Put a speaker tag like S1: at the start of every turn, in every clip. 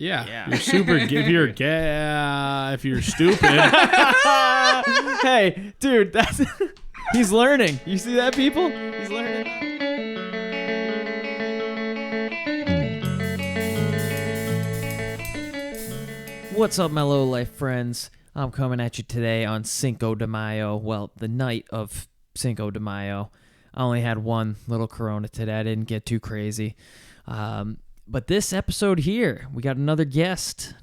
S1: Yeah. You're super. If you're stupid.
S2: Hey, dude, he's learning. You see that, people? He's learning. What's up, my low-life friends? I'm coming at you today on Cinco de Mayo. Well, the night of Cinco de Mayo. I only had one little Corona today. I didn't get too crazy. But this episode here, we got another guest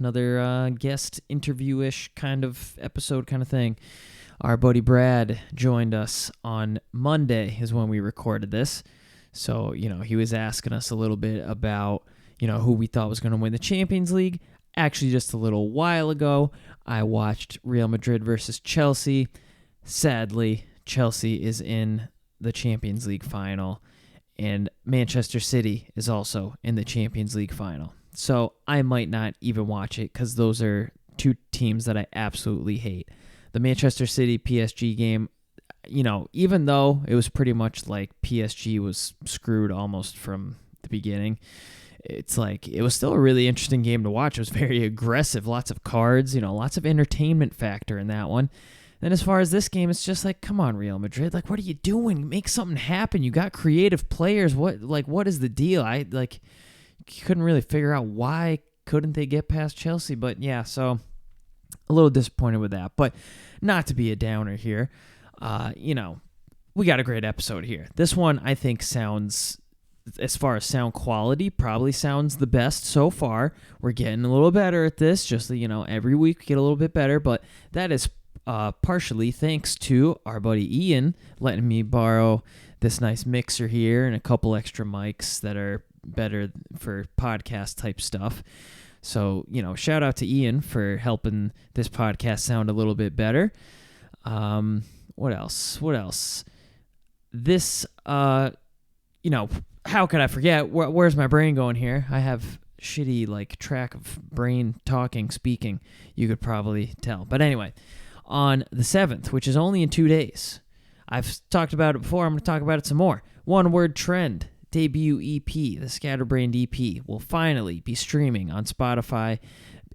S2: interview-ish kind of episode kind of thing. Our buddy Brad joined us on Monday is when we recorded this. So, he was asking us a little bit about, who we thought was going to win the Champions League. Actually, just a little while ago, I watched Real Madrid versus Chelsea. Sadly, Chelsea is in the Champions League final, and Manchester City is also in the Champions League final. So I might not even watch it because those are two teams that I absolutely hate. The Manchester City PSG game, even though it was pretty much like PSG was screwed almost from the beginning, it's like it was still a really interesting game to watch. It was very aggressive, lots of cards, lots of entertainment factor in that one. Then as far as this game, it's just like, come on, Real Madrid, like, what are you doing? Make something happen. You got creative players. What is the deal? Couldn't really figure out why couldn't they get past Chelsea. But yeah, so a little disappointed with that. But not to be a downer here, we got a great episode here. This one I think sounds, as far as sound quality, probably sounds the best so far. We're getting a little better at this. Just every week we get a little bit better, but that is partially thanks to our buddy Ian letting me borrow this nice mixer here and a couple extra mics that are better for podcast type stuff. So, shout out to Ian for helping this podcast sound a little bit better. What else? This, how could I forget? Where's my brain going here? I have shitty track of brain speaking. You could probably tell. But anyway, on the 7th, which is only in 2 days, I've talked about it before. I'm going to talk about it some more. One Word Trend debut EP, the Scatterbrained EP, will finally be streaming on Spotify,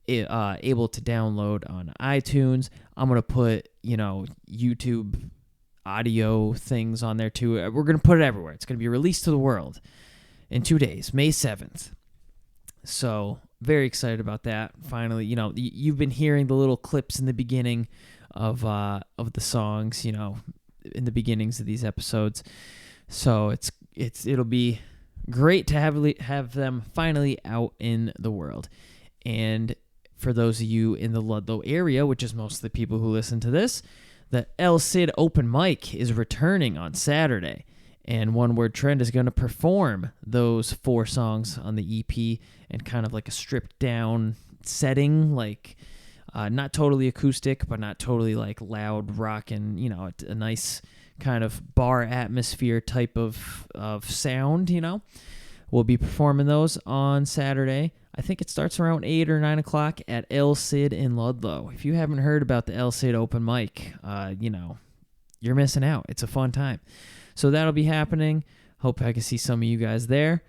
S2: able to download on iTunes. I'm going to put, YouTube audio things on there too. We're going to put it everywhere. It's going to be released to the world in 2 days, May 7th. So very excited about that. Finally, you've been hearing the little clips in the beginning of the songs, in the beginnings of these episodes. So it'll be great to have them finally out in the world. And for those of you in the Ludlow area, which is most of the people who listen to this, the El Cid open mic is returning on Saturday, and One Word Trend is going to perform those 4 songs on the EP in kind of like a stripped down setting, not totally acoustic, but not totally loud rockin', a nice kind of bar atmosphere type of sound, We'll be performing those on Saturday. I think it starts around 8 or 9 o'clock at El Cid in Ludlow. If you haven't heard about the El Cid open mic, you're missing out. It's a fun time. So that'll be happening. Hope I can see some of you guys there.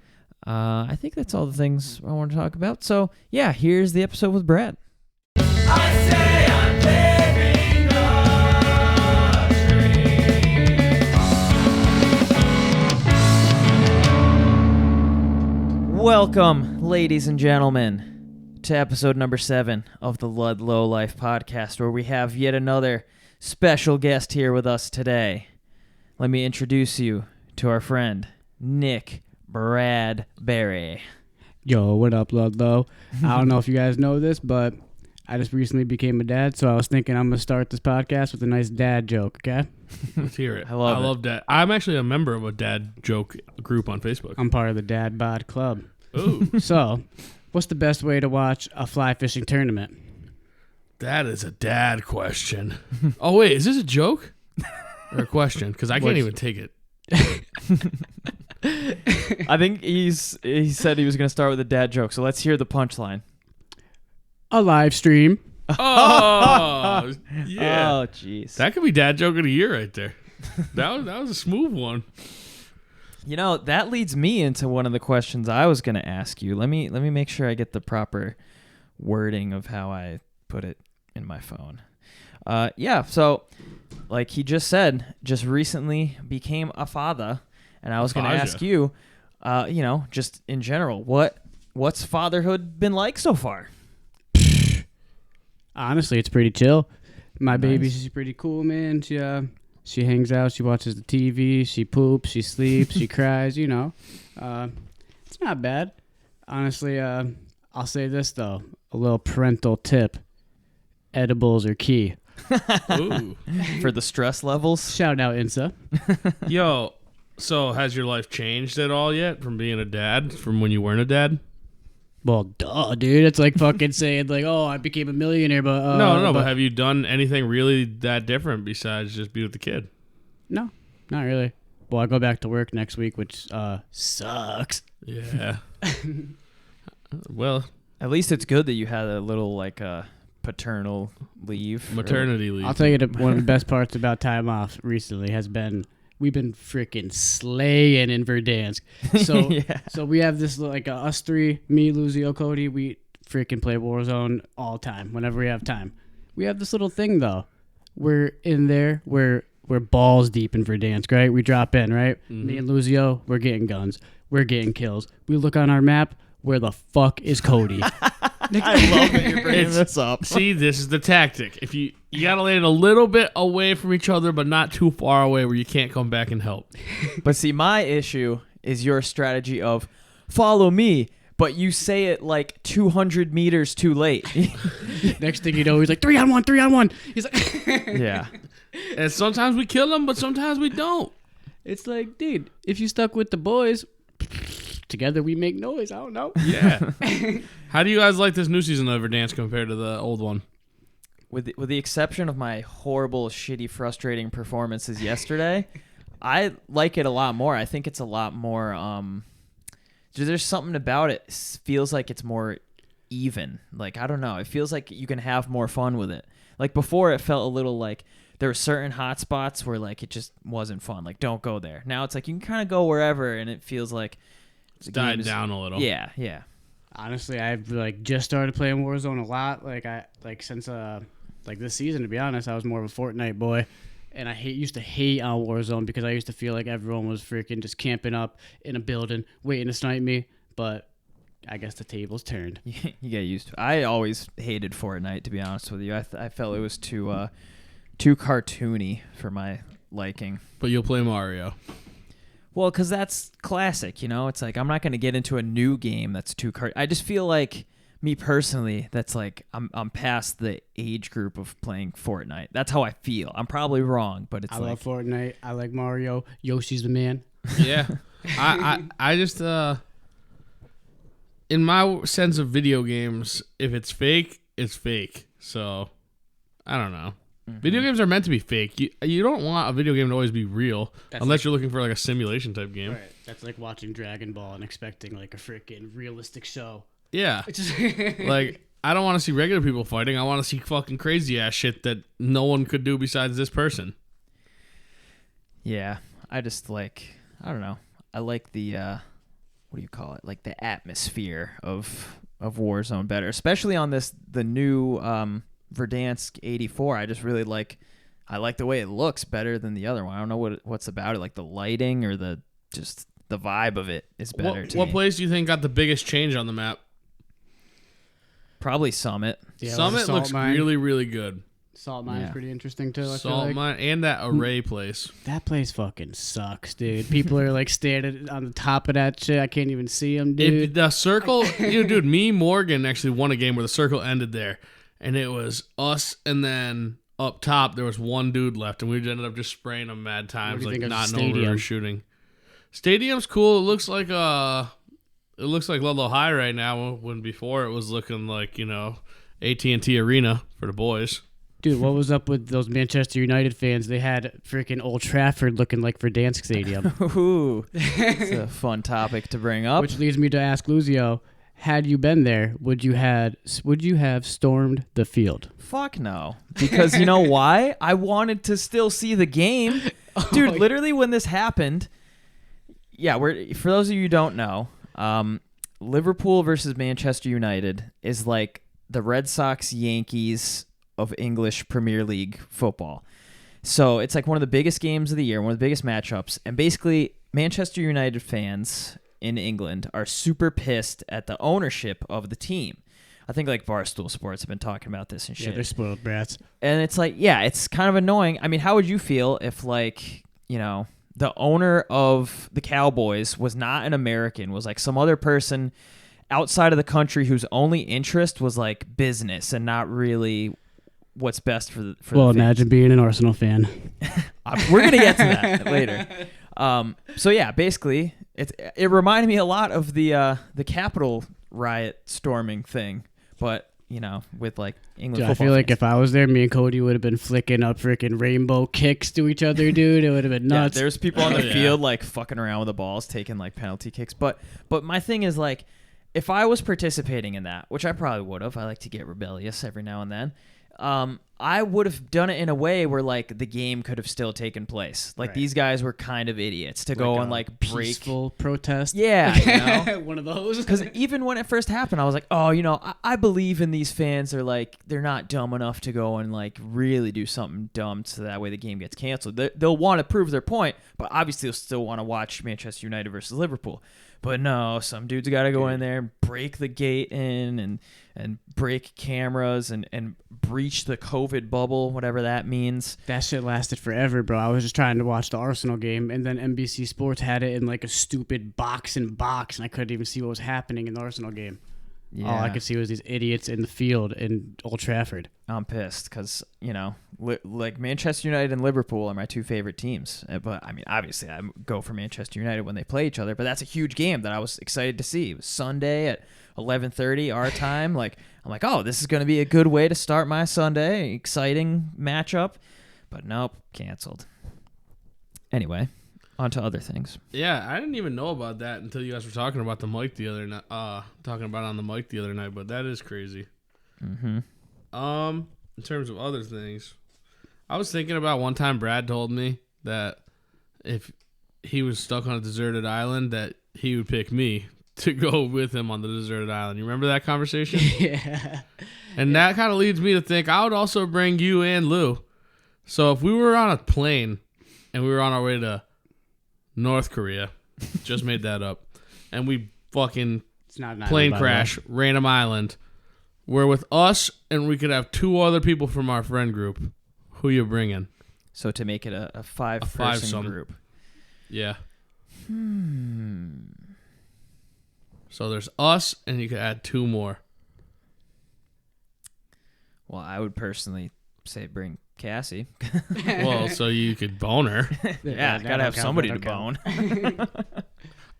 S2: I think that's all the things I want to talk about. So, yeah, here's the episode with Brad. I say I'm living a dream. Welcome, ladies and gentlemen, to episode number 7 of the LudLow-Life podcast, where we have yet another special guest here with us today. Let me introduce you to our friend, Nick Bradbury.
S3: Yo, what up, Ludlow? I don't know if you guys know this, but I just recently became a dad, so I was thinking I'm going to start this podcast with a nice dad joke, okay?
S1: Let's hear it.
S2: I love
S1: dad. I'm actually a member of a dad joke group on Facebook.
S3: I'm part of the Dad Bod Club.
S1: Ooh.
S3: So, what's the best way to watch a fly fishing tournament?
S1: That is a dad question. Oh, wait, is this a joke? Or a question? Because I can't even take it.
S2: I think he said he was going to start with a dad joke, so let's hear the punchline.
S3: A live stream.
S1: Oh, yeah.
S2: Oh, jeez.
S1: That could be dad joke of the year right there. That was a smooth one.
S2: That leads me into one of the questions I was going to ask you. Let me make sure I get the proper wording of how I put it in my phone. So like he just said, just recently became a father, and I was going to ask you, just in general, what's fatherhood been like so far?
S3: Honestly, it's pretty chill. My
S2: Nice.
S3: baby, she's pretty cool, man. She hangs out, she watches the TV, she poops, she sleeps, she cries, It's not bad. Honestly, I'll say this, though. A little parental tip. Edibles are key.
S1: Ooh.
S2: For the stress levels?
S3: Shout out, Insa.
S1: Yo, so has your life changed at all yet from being a dad, from when you weren't a dad?
S3: Well, duh, dude. It's like fucking saying, like, oh, I became a millionaire, but...
S1: No, but have you done anything really that different besides just be with the kid?
S3: No, not really. Well, I go back to work next week, which sucks.
S1: Yeah. Well,
S2: At least it's good that you had a little, like, paternal leave.
S1: maternity leave.
S3: I'll tell you one of the best parts about time off recently has been we've been freaking slaying in Verdansk. So
S2: Yeah.
S3: so we have this like us three, me, Luzio, Cody. We freaking play Warzone all time whenever we have time. We have this little thing though. We're in there. We're balls deep in Verdansk, right? We drop in, right?
S1: Mm-hmm.
S3: Me and Luzio, we're getting guns. We're getting kills. We look on our map. Where the fuck is Cody?
S2: I love that you're bringing this up.
S1: See, this is the tactic. If you gotta land a little bit away from each other, but not too far away where you can't come back and help.
S2: But see, my issue is your strategy of follow me, but you say it like 200 meters too late.
S3: Next thing you know, he's like 3-on-1. He's like,
S2: Yeah.
S1: And sometimes we kill them, but sometimes we don't.
S3: it's like, dude, if you stuck with the boys, together we make noise. I don't know.
S1: Yeah. How do you guys like this new season of Verdansk compared to the old one?
S2: With the exception of my horrible, shitty, frustrating performances yesterday, I like it a lot more. I think it's a lot more. There's something about it. Feels like it's more even. Like, I don't know. It feels like you can have more fun with it. Like before, it felt a little like there were certain hot spots where like it just wasn't fun. Like, don't go there. Now it's like you can kind of go wherever, and it feels like
S1: It's died down a little.
S2: Yeah, yeah.
S3: Honestly, I've like just started playing Warzone a lot. Since this season, to be honest, I was more of a Fortnite boy, and I used to hate on Warzone because I used to feel like everyone was freaking just camping up in a building waiting to snipe me. But I guess the tables turned.
S2: You get used to it. I always hated Fortnite, to be honest with you. I felt it was too cartoony for my liking.
S1: But you'll play Mario.
S2: Well, because that's classic, It's like I'm not going to get into a new game that's too I just feel like, me personally, that's like I'm past the age group of playing Fortnite. That's how I feel. I'm probably wrong, but it's
S3: I
S2: like...
S3: love Fortnite. I like Mario. Yoshi's the man.
S1: Yeah. I just in my sense of video games, if it's fake, it's fake. So I don't know.
S2: Mm-hmm.
S1: Video games are meant to be fake. You don't want a video game to always be real
S3: That's
S1: unless you're looking for like a simulation type game.
S3: Right. That's like watching Dragon Ball and expecting like a freaking realistic show.
S1: Yeah.
S3: It's just
S1: Like, I don't want to see regular people fighting. I want to see fucking crazy ass shit that no one could do besides this person.
S2: Yeah, I just like... I don't know. I like the... what do you call it? Like the atmosphere of Warzone better. Especially on the new... Verdansk 84. I just really like the way it looks better than the other one. I don't know what's about it, like the lighting or the vibe of it is better.
S1: What place do you think got the biggest change on the map?
S2: Probably Summit.
S3: Yeah,
S1: Summit looks really, really good.
S3: Salt Mine is pretty interesting too. I feel
S1: Salt
S3: like.
S1: Mine and that array place.
S3: That place fucking sucks, dude. People are like standing on the top of that shit. I can't even see them, dude.
S1: If the circle, dude, me, Morgan actually won a game where the circle ended there. And it was us, and then up top there was one dude left, and we ended up just spraying them mad times, like not knowing where we were shooting. Stadium's cool. It looks like LudLow-Life right now. When before it was looking like AT&T Arena for the boys.
S3: Dude, what was up with those Manchester United fans? They had freaking Old Trafford looking like Verdansk Stadium.
S2: Ooh, it's a fun topic to bring up.
S3: Which leads me to ask Luzio, had you been there, would you have stormed the field?
S2: Fuck no. Because you know why? I wanted to still see the game. Dude, literally when this happened, for those of you who don't know, Liverpool versus Manchester United is like the Red Sox Yankees of English Premier League football. So it's like one of the biggest games of the year, one of the biggest matchups. And basically, Manchester United fans in England are super pissed at the ownership of the team. I think like Barstool Sports have been talking about this and shit.
S3: Yeah, they're spoiled brats.
S2: And it's like, yeah, it's kind of annoying. I mean, how would you feel if like, you know, the owner of the Cowboys was not an American, was like some other person outside of the country whose only interest was like business and not really what's best for the
S3: Well,
S2: fans.
S3: imagine being an Arsenal fan.
S2: We're going to get to that later. So yeah, basically it reminded me a lot of the Capitol riot storming thing, but you know, with like England
S3: Dude,
S2: football
S3: I feel like
S2: fans.
S3: if I was there, me and Cody would have been flicking up freaking rainbow kicks to each other, dude. It would have been nuts.
S2: Yeah, there's people on the
S1: Yeah.
S2: field like fucking around with the balls, taking like penalty kicks. But my thing is like, if I was participating in that, which I probably would have, I like to get rebellious every now and then. I would have done it in a way where like the game could have still taken place. Like
S3: Right.
S2: these guys were kind of idiots to go and like break.
S3: peaceful protest.
S2: Yeah, you know.
S3: One of those.
S2: Because even when it first happened, I was like, oh, you know, I believe in these fans. They're like, they're not dumb enough to go and like really do something dumb so that way the game gets canceled. They'll want to prove their point, but obviously they'll still want to watch Manchester United versus Liverpool. But no, some dude's got to go in there and break the gate in and break cameras and breach the COVID bubble, whatever that means.
S3: That shit lasted forever, bro. I was just trying to watch the Arsenal game, and then NBC Sports had it in like a stupid box, and I couldn't even see what was happening in the Arsenal game.
S2: Yeah.
S3: All I could see was these idiots in the field in Old Trafford.
S2: I'm pissed because, you know, like Manchester United and Liverpool are my two favorite teams. But, I mean, obviously I go for Manchester United when they play each other. But that's a huge game that I was excited to see. It was Sunday at 11:30 our time. Like, I'm like, oh, this is going to be a good way to start my Sunday. Exciting matchup. But nope, canceled. Anyway, on to other things.
S1: Yeah, I didn't even know about that until you guys were talking about the mic the other night. Talking about it on the mic the other night, but that is crazy.
S2: Mm-hmm.
S1: In terms of other things, I was thinking about one time Brad told me that if he was stuck on a deserted island, that he would pick me to go with him on the deserted island. You remember that conversation?
S3: Yeah.
S1: And that kind of leads me to think I would also bring you and Lou. So if we were on a plane and we were on our way to North Korea, just made that up, and we fucking
S3: It's not an
S1: plane
S3: island, by the way.
S1: crash, random island, we're with us, and we could have two other people from our friend group. Who you bringing?
S2: So to make it a five-person
S1: five-some.
S2: group.
S1: Yeah. So there's us, and you could add two more.
S2: Well, I would personally say bring Cassie.
S1: Well, so you could bone her.
S2: Yeah,
S3: that
S2: gotta
S3: don't
S2: have
S3: count,
S2: somebody
S3: that
S2: to
S3: don't
S2: bone.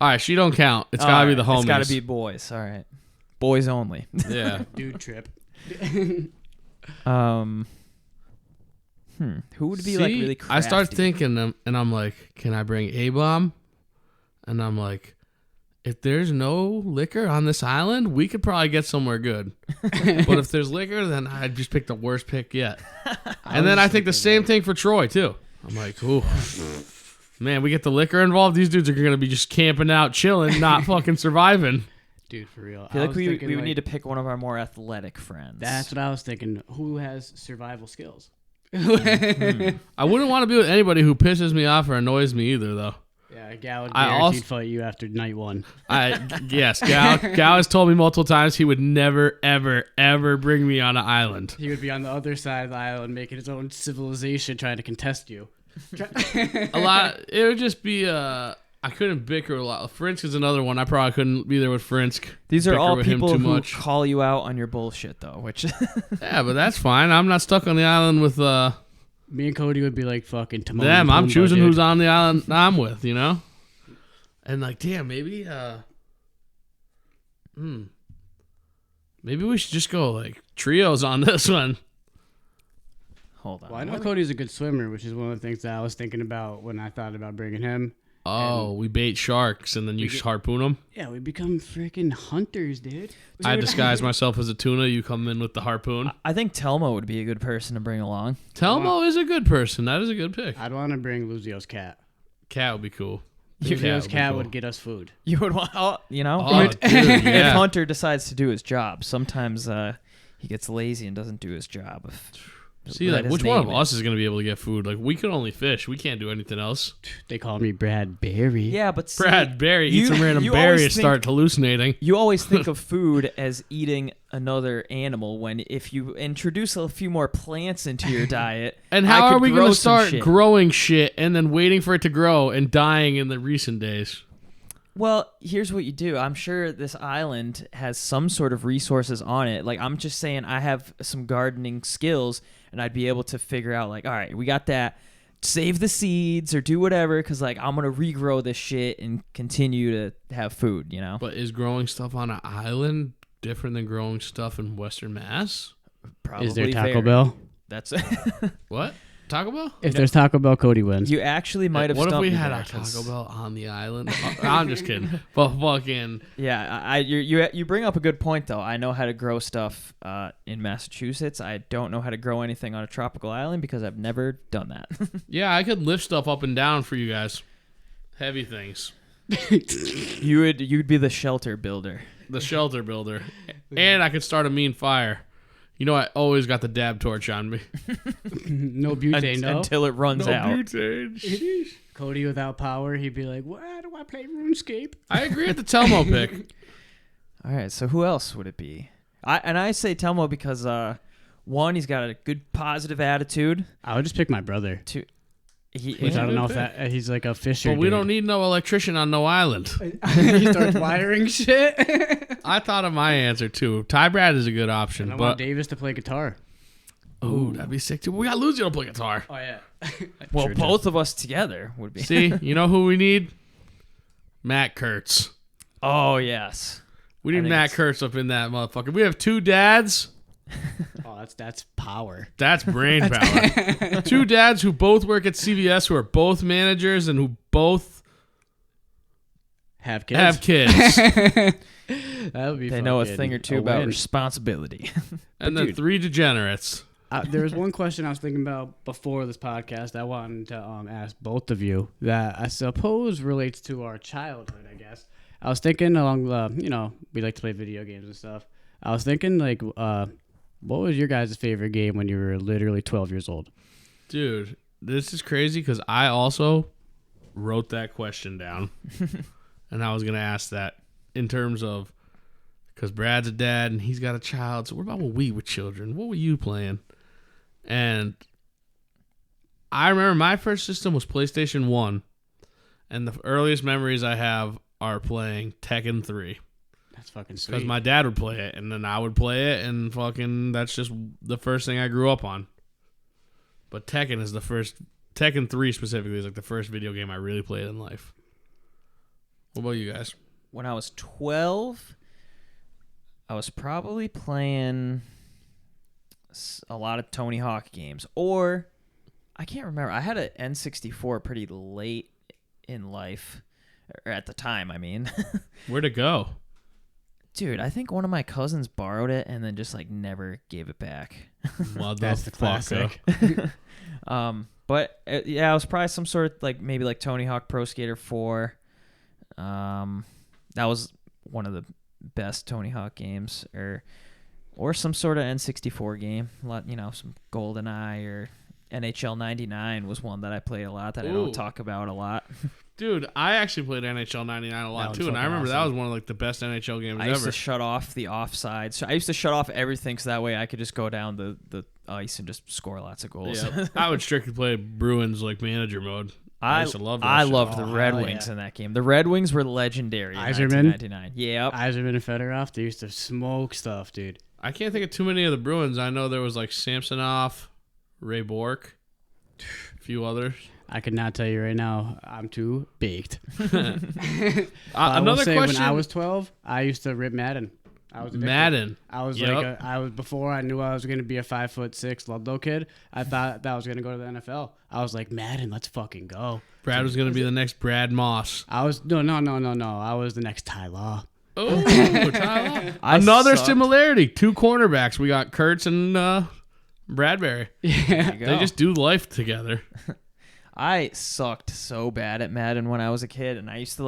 S1: All right, she don't count. It's gotta be the homies.
S2: It's gotta be boys. All right, boys only.
S1: Yeah.
S3: Dude trip.
S2: Who would be like really crafty?
S1: I start thinking, and I'm like, can I bring A-Bomb? And I'm like, if there's no liquor on this island, we could probably get somewhere good. But if there's liquor, then I'd just pick the worst pick yet. And then I think the same thing for Troy, too. I'm like, ooh, man, we get the liquor involved. These dudes are going to be just camping out, chilling, not fucking surviving.
S3: Dude, for real.
S2: I feel like
S3: was
S2: we
S3: thinking,
S2: would need to pick one of our more athletic friends.
S3: That's what I was thinking. Who has survival skills?
S1: I wouldn't want to be with anybody who pisses me off or annoys me either, though.
S3: Yeah, Gal would
S1: I
S3: guaranteed
S1: also-
S3: fight you after night one.
S1: Yes, Gal has told me multiple times he would never, ever, ever bring me on an island.
S3: He would be on the other side of the island making his own civilization trying to contest you.
S1: A lot. It would just be. I couldn't bicker a lot. Frinsk is another one. I probably couldn't be there with Frinsk.
S2: These are
S1: Bicker
S2: all
S1: with him
S2: people
S1: too
S2: who
S1: much.
S2: call you out on your bullshit, though. Which
S1: Yeah, but that's fine. I'm not stuck on the island with
S3: Me and Cody would be like fucking Timon
S1: them.
S3: and
S1: I'm
S3: Pumbaa,
S1: choosing
S3: dude.
S1: who's on the island I'm with. You know. And like, damn, maybe. Maybe we should just go like trios on this one.
S2: hold on.
S3: Well, I know Cody's a good swimmer, which is one of the things that I was thinking about when I thought about bringing him.
S1: Oh, we bait sharks and then you harpoon them.
S3: Yeah, we become freaking hunters, dude.
S1: I disguise myself as a tuna. You come in with the harpoon.
S2: I think Telmo would be a good person to bring along.
S1: Telmo is a good person. That is a good pick.
S3: I'd want to bring Luzio's cat.
S1: Cat would be cool.
S3: Luzio's cat
S1: cool.
S3: would get us food.
S2: You would want,
S1: Oh,
S2: you know,
S1: dude,
S2: if
S1: yeah.
S2: Hunter decides to do his job, sometimes he gets lazy and doesn't do his job.
S1: See, like, which one of us is going to be able to get food? Like, we can only fish. We can't do anything else.
S3: They call me Bradbury.
S2: Yeah, but see,
S1: Bradbury eats some random berry and start hallucinating.
S2: You always think of food as eating another animal when if you introduce a few more plants into your diet.
S1: And how are we going to start growing shit and then waiting for it to grow and dying in the recent days?
S2: Well, here's what you do. I'm sure this island has some sort of resources on it. Like, I'm just saying I have some gardening skills, and I'd be able to figure out, like, all right, we got that. Save the seeds or do whatever, because, like, I'm going to regrow this shit and continue to have food, you know?
S1: But is growing stuff on an island different than growing stuff in Western Mass?
S2: Probably.
S3: Is there Taco Bell?
S2: That's
S1: What? Taco Bell?
S3: If there's Taco Bell, Cody wins.
S2: You actually might have.
S1: What if we had
S2: a
S1: Taco Bell on the island? I'm just kidding. But fucking
S2: yeah, you bring up a good point though. I know how to grow stuff in Massachusetts. I don't know how to grow anything on a tropical island because I've never done that.
S1: Yeah, I could lift stuff up and down for you guys. Heavy things.
S2: You'd be the shelter builder.
S1: The shelter builder, and I could start a mean fire. You know, I always got the dab torch on me.
S3: No butane, no?
S2: Until it runs out.
S1: No butane.
S3: Cody without power, he'd be like, why do I play RuneScape?
S1: I agree with the Telmo pick.
S2: All right, so who else would it be? I say Telmo because, one, he's got a good positive attitude.
S3: I would just pick my brother.
S2: Two,
S3: which I don't know if that he's like a fisher.
S1: But we don't need no electrician on no island.
S3: He starts wiring shit.
S1: I thought of my answer too. Ty Brad is a good option.
S3: And I want Davis to play guitar.
S1: Oh, that'd be sick too. We got Luzio to play guitar.
S3: Oh yeah.
S2: Well,
S3: sure
S2: both of us together would be.
S1: See, you know who we need? Matt Kurtz.
S2: Oh yes.
S1: We need Matt Kurtz up in that motherfucker. We have two dads.
S3: Oh, that's power.
S1: That's brain power. Two dads who both work at CVS, who are both managers, and who both
S3: have kids.
S2: That
S3: would be.
S2: They know a thing or two about responsibility.
S1: And then three degenerates.
S3: There was one question I was thinking about before this podcast. I wanted to ask both of you that I suppose relates to our childhood. I guess I was thinking along the we like to play video games and stuff. I was thinking like what was your guys' favorite game when you were literally 12 years old?
S1: Dude, this is crazy because I also wrote that question down. And I was going to ask that in terms of, because Brad's a dad and he's got a child. So what about when we were children? What were you playing? And I remember my first system was PlayStation 1. And the earliest memories I have are playing Tekken 3.
S3: That's fucking sweet.
S1: Because my dad would play it, and then I would play it, and fucking that's just the first thing I grew up on. But Tekken is the first. Tekken 3 specifically is like the first video game I really played in life. What about you guys?
S2: When I was 12, I was probably playing a lot of Tony Hawk games. Or, I can't remember. I had an N64 pretty late in life. Or at the time, I mean.
S1: Where'd it go?
S2: Dude, I think one of my cousins borrowed it and then just like never gave it back.
S1: Well,
S3: that's the classic.
S2: But yeah, it was probably some sort of like maybe like Tony Hawk Pro Skater 4. That was one of the best Tony Hawk games, or some sort of N64 game. Some GoldenEye or NHL 99 was one that I played a lot that I don't talk about a lot.
S1: Dude, I actually played NHL 99 a lot too, and I remember that was one of like the best NHL games ever.
S2: I used to shut off the offside. So I used to shut off everything so that way I could just go down the ice and just score lots of goals.
S1: Yeah. I would strictly play Bruins like manager mode. I used to love that shit.
S2: loved the Red Wings in that game. The Red Wings were legendary in 1999. Yep.
S3: Yzerman and Fedorov, they used to smoke stuff, dude.
S1: I can't think of too many of the Bruins. I know there was like Samsonov, Ray Bourque, a few others.
S3: I could not tell you right now. I'm too baked.
S1: Another question.
S3: When I was 12, I used to rip Madden. I was
S1: Madden.
S3: I was before I knew I was going to be a 5'6" Ludlow kid. I thought that I was going to go to the NFL. I was like, Madden, let's fucking go.
S1: Brad was going to be the next Brad Moss.
S3: I was no. I was the next Ty Law.
S1: Oh, Ty Law. Another similarity. Two cornerbacks. We got Kurtz and Bradbury.
S3: Yeah,
S1: they just do life together.
S2: I sucked so bad at Madden when I was a kid, and I used to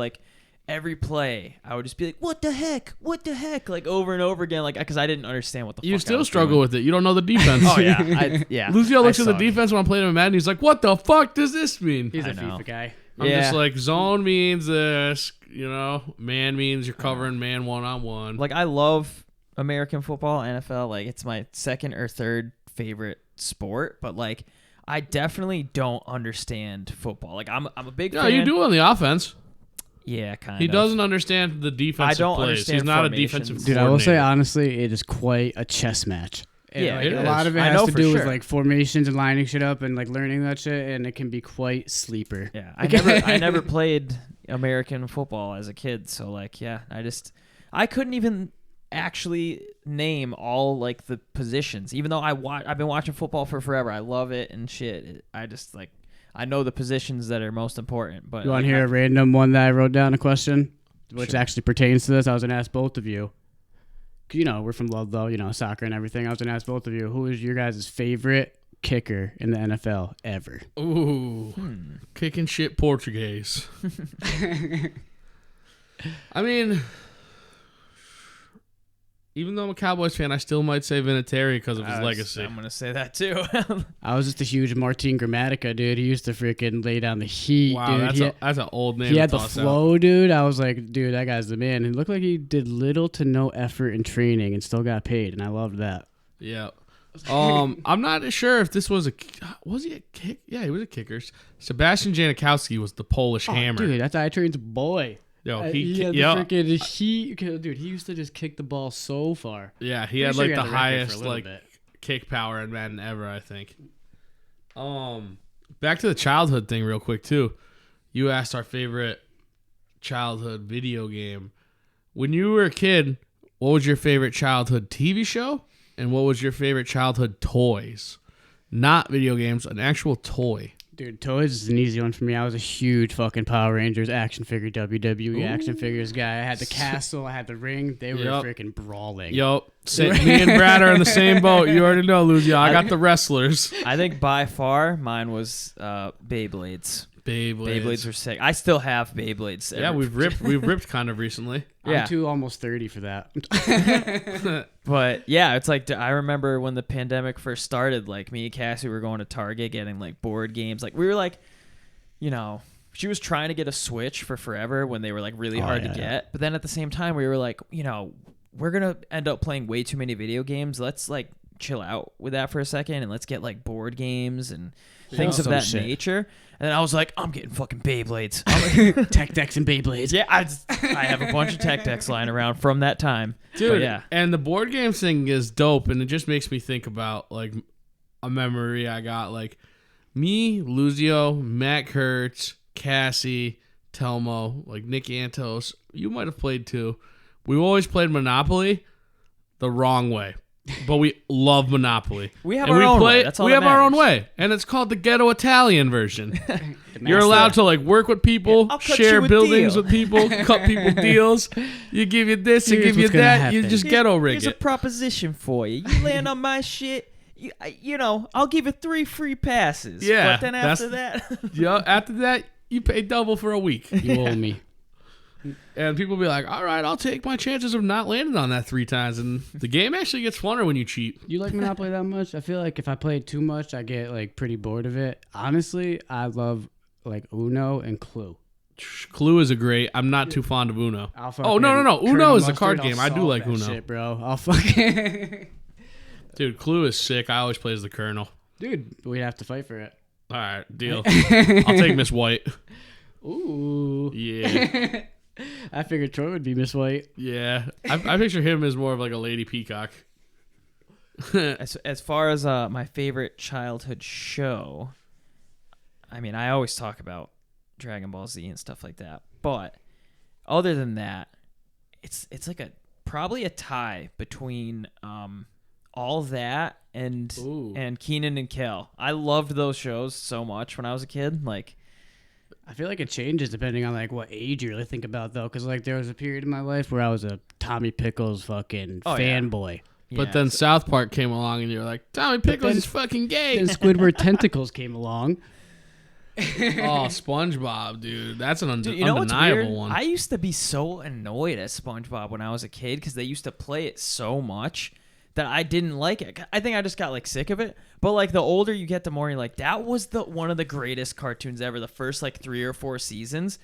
S2: every play, I would just be like, "What the heck? What the heck?" Like over and over again, like because I didn't understand what the.
S1: You
S2: fuck
S1: still
S2: I was
S1: struggle
S2: doing.
S1: with it. You don't know the defense.
S2: Oh yeah,
S1: Lucio looks
S2: I
S1: at the
S2: suck.
S1: defense when I'm playing him in Madden. He's like, "What the fuck does this mean?"
S3: He's a
S2: I know.
S3: FIFA guy.
S1: I'm just like, zone means this. Man means you're covering man 1-on-1.
S2: Like I love American football, NFL. Like it's my second or third favorite sport, but like I definitely don't understand football. Like I'm a big fan.
S1: You do on the offense.
S2: Yeah, kind of.
S1: He doesn't understand the defensive
S2: I don't
S1: plays.
S2: understand
S1: He's not a
S2: formations.
S1: defensive
S3: Dude,
S1: coordinator.
S3: I will say honestly, it is quite a chess match. And
S2: Yeah,
S3: like,
S1: it
S3: a
S1: is.
S3: lot of it
S2: I
S3: has
S2: know
S3: to
S2: for
S3: do
S2: sure.
S3: with like formations and lining shit up and like learning that shit, and it can be quite sleeper.
S2: Yeah, I never played American football as a kid, so like yeah, I couldn't even actually name all like the positions, even though I've been watching football for forever. I love it and shit. I just like I know the positions that are most important. But
S3: You want to
S2: like,
S3: hear a random one that I wrote down a question, which
S2: Sure.
S3: actually pertains to this? I was gonna ask both of you. 'Cause, we're from LudLow, soccer and everything. I was gonna ask both of you, who is your guys' favorite kicker in the NFL ever?
S1: Ooh, kicking shit Portuguese. I mean, even though I'm a Cowboys fan, I still might say Vinatieri because of his legacy.
S2: I'm gonna say that too.
S3: I was just a huge Martin Gramatica, dude. He used to freaking lay down the heat,
S1: Wow,
S3: dude.
S1: that's an old name.
S3: He had
S1: to
S3: the
S1: toss
S3: flow, dude. I was like, dude, that guy's the man. It looked like he did little to no effort in training and still got paid, and I loved that.
S1: Yeah. I'm not sure if this was he a kick? Yeah, he was a kicker. Sebastian Janikowski was the Polish hammer.
S3: Dude, that's iTrain's boy.
S1: Yo,
S3: He had the freaking heat. Dude, he used to just kick the ball so far.
S1: Yeah, he had
S3: Pretty
S1: like
S3: sure
S1: the
S3: he had the record for
S1: highest
S3: a little
S1: like
S3: bit.
S1: kick power in Madden ever, I think. Back to the childhood thing real quick too. You asked our favorite childhood video game. When you were a kid, what was your favorite childhood TV show? And what was your favorite childhood toys? Not video games, an actual toy.
S3: Dude, toys is an easy one for me. I was a huge fucking Power Rangers action figure, WWE action figures guy. I had the castle, I had the ring. They were
S1: Yep.
S3: freaking brawling.
S1: Yo, me and Brad are in the same boat. You already know, Lucio. I got the wrestlers.
S2: I think by far mine was Beyblades. Beyblades were sick. I still have Beyblades.
S1: Yeah, we've ripped kind of recently.
S2: Yeah.
S3: I'm too almost 30 for that.
S2: But yeah, it's like I remember when the pandemic first started, like me and Cassie were going to Target getting like board games. Like we were like, she was trying to get a Switch for forever when they were like really hard to get. But then at the same time, we were like, we're going to end up playing way too many video games. Let's like chill out with that for a second and let's get like board games and things of that nature. And then I was like, I'm getting fucking Beyblades.
S3: Tech decks and Beyblades.
S2: Yeah, I have a bunch of tech decks lying around from that time.
S1: Dude,
S2: but yeah.
S1: And the board game thing is dope, and it just makes me think about like a memory I got. Like me, Lucio, Matt Kurtz, Cassie, Telmo, like Nick Antos. You might have played too. We always played Monopoly the wrong way. But we love Monopoly.
S2: We have our own way. That's all
S1: we
S2: that
S1: have our own
S2: matters.
S1: way, and it's called the ghetto Italian version. You're allowed to like work with people,
S2: I'll cut
S1: share
S2: you a
S1: buildings
S2: deal.
S1: with people, cut people deals. You give you this, you
S3: Here's
S1: give you
S3: what's gonna
S1: that. You
S3: happen.
S1: just ghetto rig
S2: Here's a
S1: it.
S2: proposition for you. You land on my shit. I'll give you 3 free passes.
S1: Yeah,
S2: But then after that,
S1: Yeah. After that, you pay double for a week,
S3: You owe me.
S1: and people be like, "All right, I'll take my chances of not landing on that 3 times." And the game actually gets funner when you cheat.
S3: You like Monopoly that much? I feel like if I play it too much, I get like pretty bored of it. Honestly, I love like Uno and Clue.
S1: Clue is a great. I'm not too fond of Uno.
S3: I'll
S1: Oh no.
S3: fucking
S1: Uno
S3: Colonel
S1: is a
S3: Mustard,
S1: card
S3: I'll
S1: game. I do
S3: solve
S1: like
S3: that
S1: Uno.
S3: shit, bro. I'll fucking
S1: Dude, Clue is sick. I always play as the Colonel.
S3: dude. We have to fight for it.
S1: All right, deal. I'll take Miss White.
S3: Ooh.
S1: Yeah.
S3: I figured Troy would be Miss White.
S1: Yeah, I picture him as more of like a lady peacock.
S2: as far as my favorite childhood show, I mean, I always talk about Dragon Ball Z and stuff like that. But other than that, it's like probably a tie between all that and Kenan and Kel. I loved those shows so much when I was a kid. Like,
S3: I feel like it changes depending on like what age you really think about though, because like there was a period in my life where I was a Tommy Pickles fucking fanboy.
S1: But then South Park came along and you're like, Tommy Pickles is fucking gay.
S3: Then Squidward Tentacles came along.
S1: Oh, SpongeBob, dude. That's an
S2: Dude, you know what's weird?
S1: undeniable one.
S2: I used to be so annoyed at SpongeBob when I was a kid because they used to play it so much that I didn't like it. I think I just got like sick of it. But like the older you get, the more you're like, that was one of the greatest cartoons ever. The first like 3 or 4 seasons,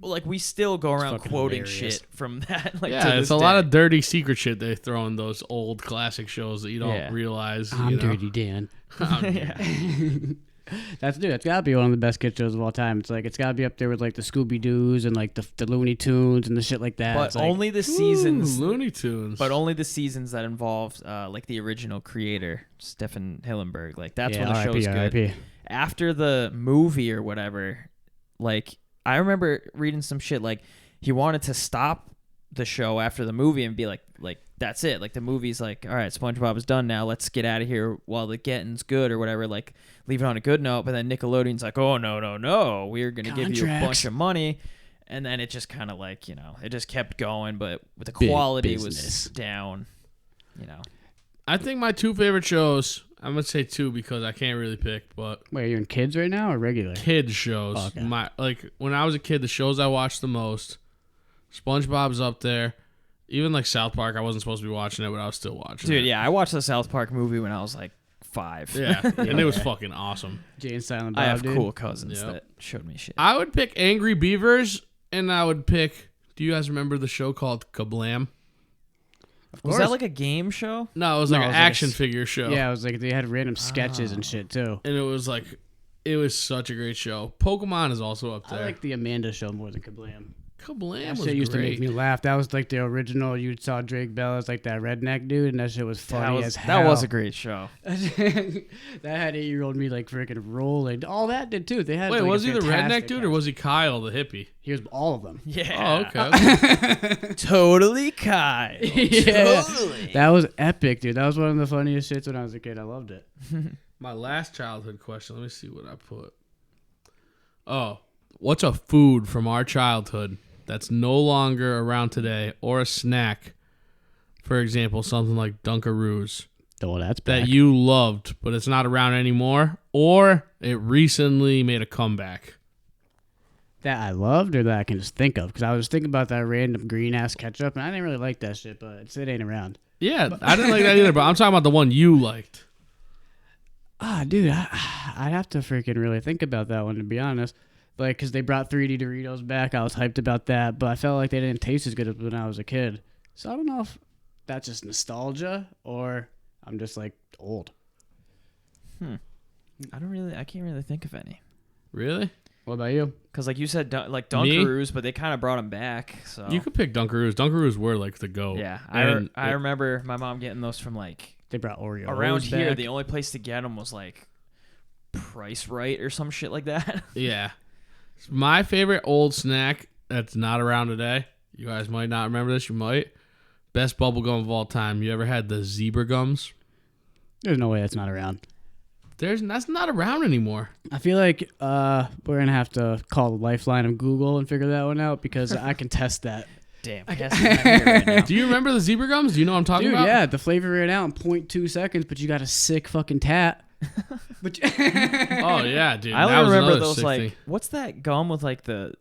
S2: like we still go around quoting shit from that. Like,
S1: yeah, it's a lot of dirty secret shit they throw in those old classic shows that you don't realize.
S3: I'm Dirty Dan. That's gotta be one of the best kid shows of all time. It's like it's gotta be up there with like the Scooby Doo's and like the Looney Tunes and the shit like that.
S2: But
S3: it's like,
S2: only the seasons,
S1: Looney Tunes.
S2: But only the seasons that involved like the original creator, Stephen Hillenburg. Like that's when the show's good.
S3: R.I.P.
S2: After the movie or whatever, like I remember reading some shit like he wanted to stop the show after the movie and be like that's it. Like the movie's like, all right, SpongeBob is done now. Let's get out of here while the getting's good or whatever. Like leave it on a good note. But then Nickelodeon's like, oh no, we're gonna give you a bunch of money. And then it just kind of like it just kept going, but the quality was down.
S1: I think my 2 favorite shows. I'm gonna say 2 because I can't really pick. But
S3: wait, are you in kids right now or regular?
S1: Kids shows.
S3: Oh, okay.
S1: When I was a kid, the shows I watched the most. SpongeBob's up there. Even like South Park, I wasn't supposed to be watching it, but I was still watching it.
S2: Dude, yeah, I watched the South Park movie when I was like 5.
S1: Yeah, and it was fucking awesome.
S3: Jay and Silent Bob,
S2: I have
S3: dude.
S2: cool cousins that showed me shit.
S1: I would pick Angry Beavers, and I would pick... Do you guys remember the show called Kablam?
S2: Was that like a game show?
S1: No, it was like an action figure show.
S3: Yeah, it was like they had random sketches and shit too.
S1: And it was like... It was such a great show. Pokemon is also up there.
S3: I like the Amanda show more than Kablam.
S1: Kablam
S3: That
S1: was
S3: shit used to make
S1: great.
S3: me laugh. That was like the original. You saw Drake Bell as like that redneck dude, and that shit was funny as hell.
S2: That was a great show.
S3: That had 8-year-old me like freaking rolling. All that did too. They had.
S1: Wait,
S3: like,
S1: was he the redneck
S3: fantastic
S1: dude or was he Kyle the hippie?
S3: He was all of them.
S2: Yeah.
S1: Oh, okay.
S2: Totally Kyle.
S3: Yeah.
S2: Totally.
S3: That was epic, dude. That was one of the funniest shits when I was a kid. I loved it.
S1: My last childhood question. Let me see what I put. Oh, what's a food from our childhood that's no longer around today, or a snack? For example, something like Dunkaroos.
S3: Oh, that's back.
S1: That you loved, but it's not around anymore, or it recently made a comeback.
S3: That I loved, or that I can just think of, because I was thinking about that random green ass ketchup, and I didn't really like that shit, but it ain't around.
S1: Yeah, I didn't like that either, but I'm talking about the one you liked.
S3: Dude, I'd have to freaking really think about that one, to be honest. Like, because they brought 3D Doritos back. I was hyped about that, but I felt like they didn't taste as good as when I was a kid. So I don't know if that's just nostalgia or I'm just, like, old.
S2: I can't really think of any.
S1: Really?
S3: What about you?
S2: Because, like you said, like Dunkaroos, but they kind of brought them back. So
S1: You could pick Dunkaroos. Dunkaroos were, like, the GOAT.
S2: yeah, I remember my mom getting those from, like,
S3: They brought Oreos
S2: around here.
S3: back.
S2: The only place to get them was, like, Price Right or some shit like that.
S1: Yeah. My favorite old snack that's not around today, you guys might not remember this, you might. Best bubble gum of all time. You ever had the zebra gums?
S3: There's no way that's not around.
S1: That's not around anymore.
S3: I feel like we're going to have to call the lifeline of Google and figure that one out, because I can test that.
S2: Damn, I guess I'm not here right now.
S1: Do you remember the zebra gums? Do you know what I'm talking
S3: Dude,
S1: about?
S3: yeah, the flavor ran out in 0.2 seconds, but you got a sick fucking tat. But
S1: Oh, yeah, dude.
S2: I
S1: that
S2: only
S1: was
S2: remember
S1: another
S2: those
S1: sick
S2: like
S1: thing.
S2: what's that gum with like the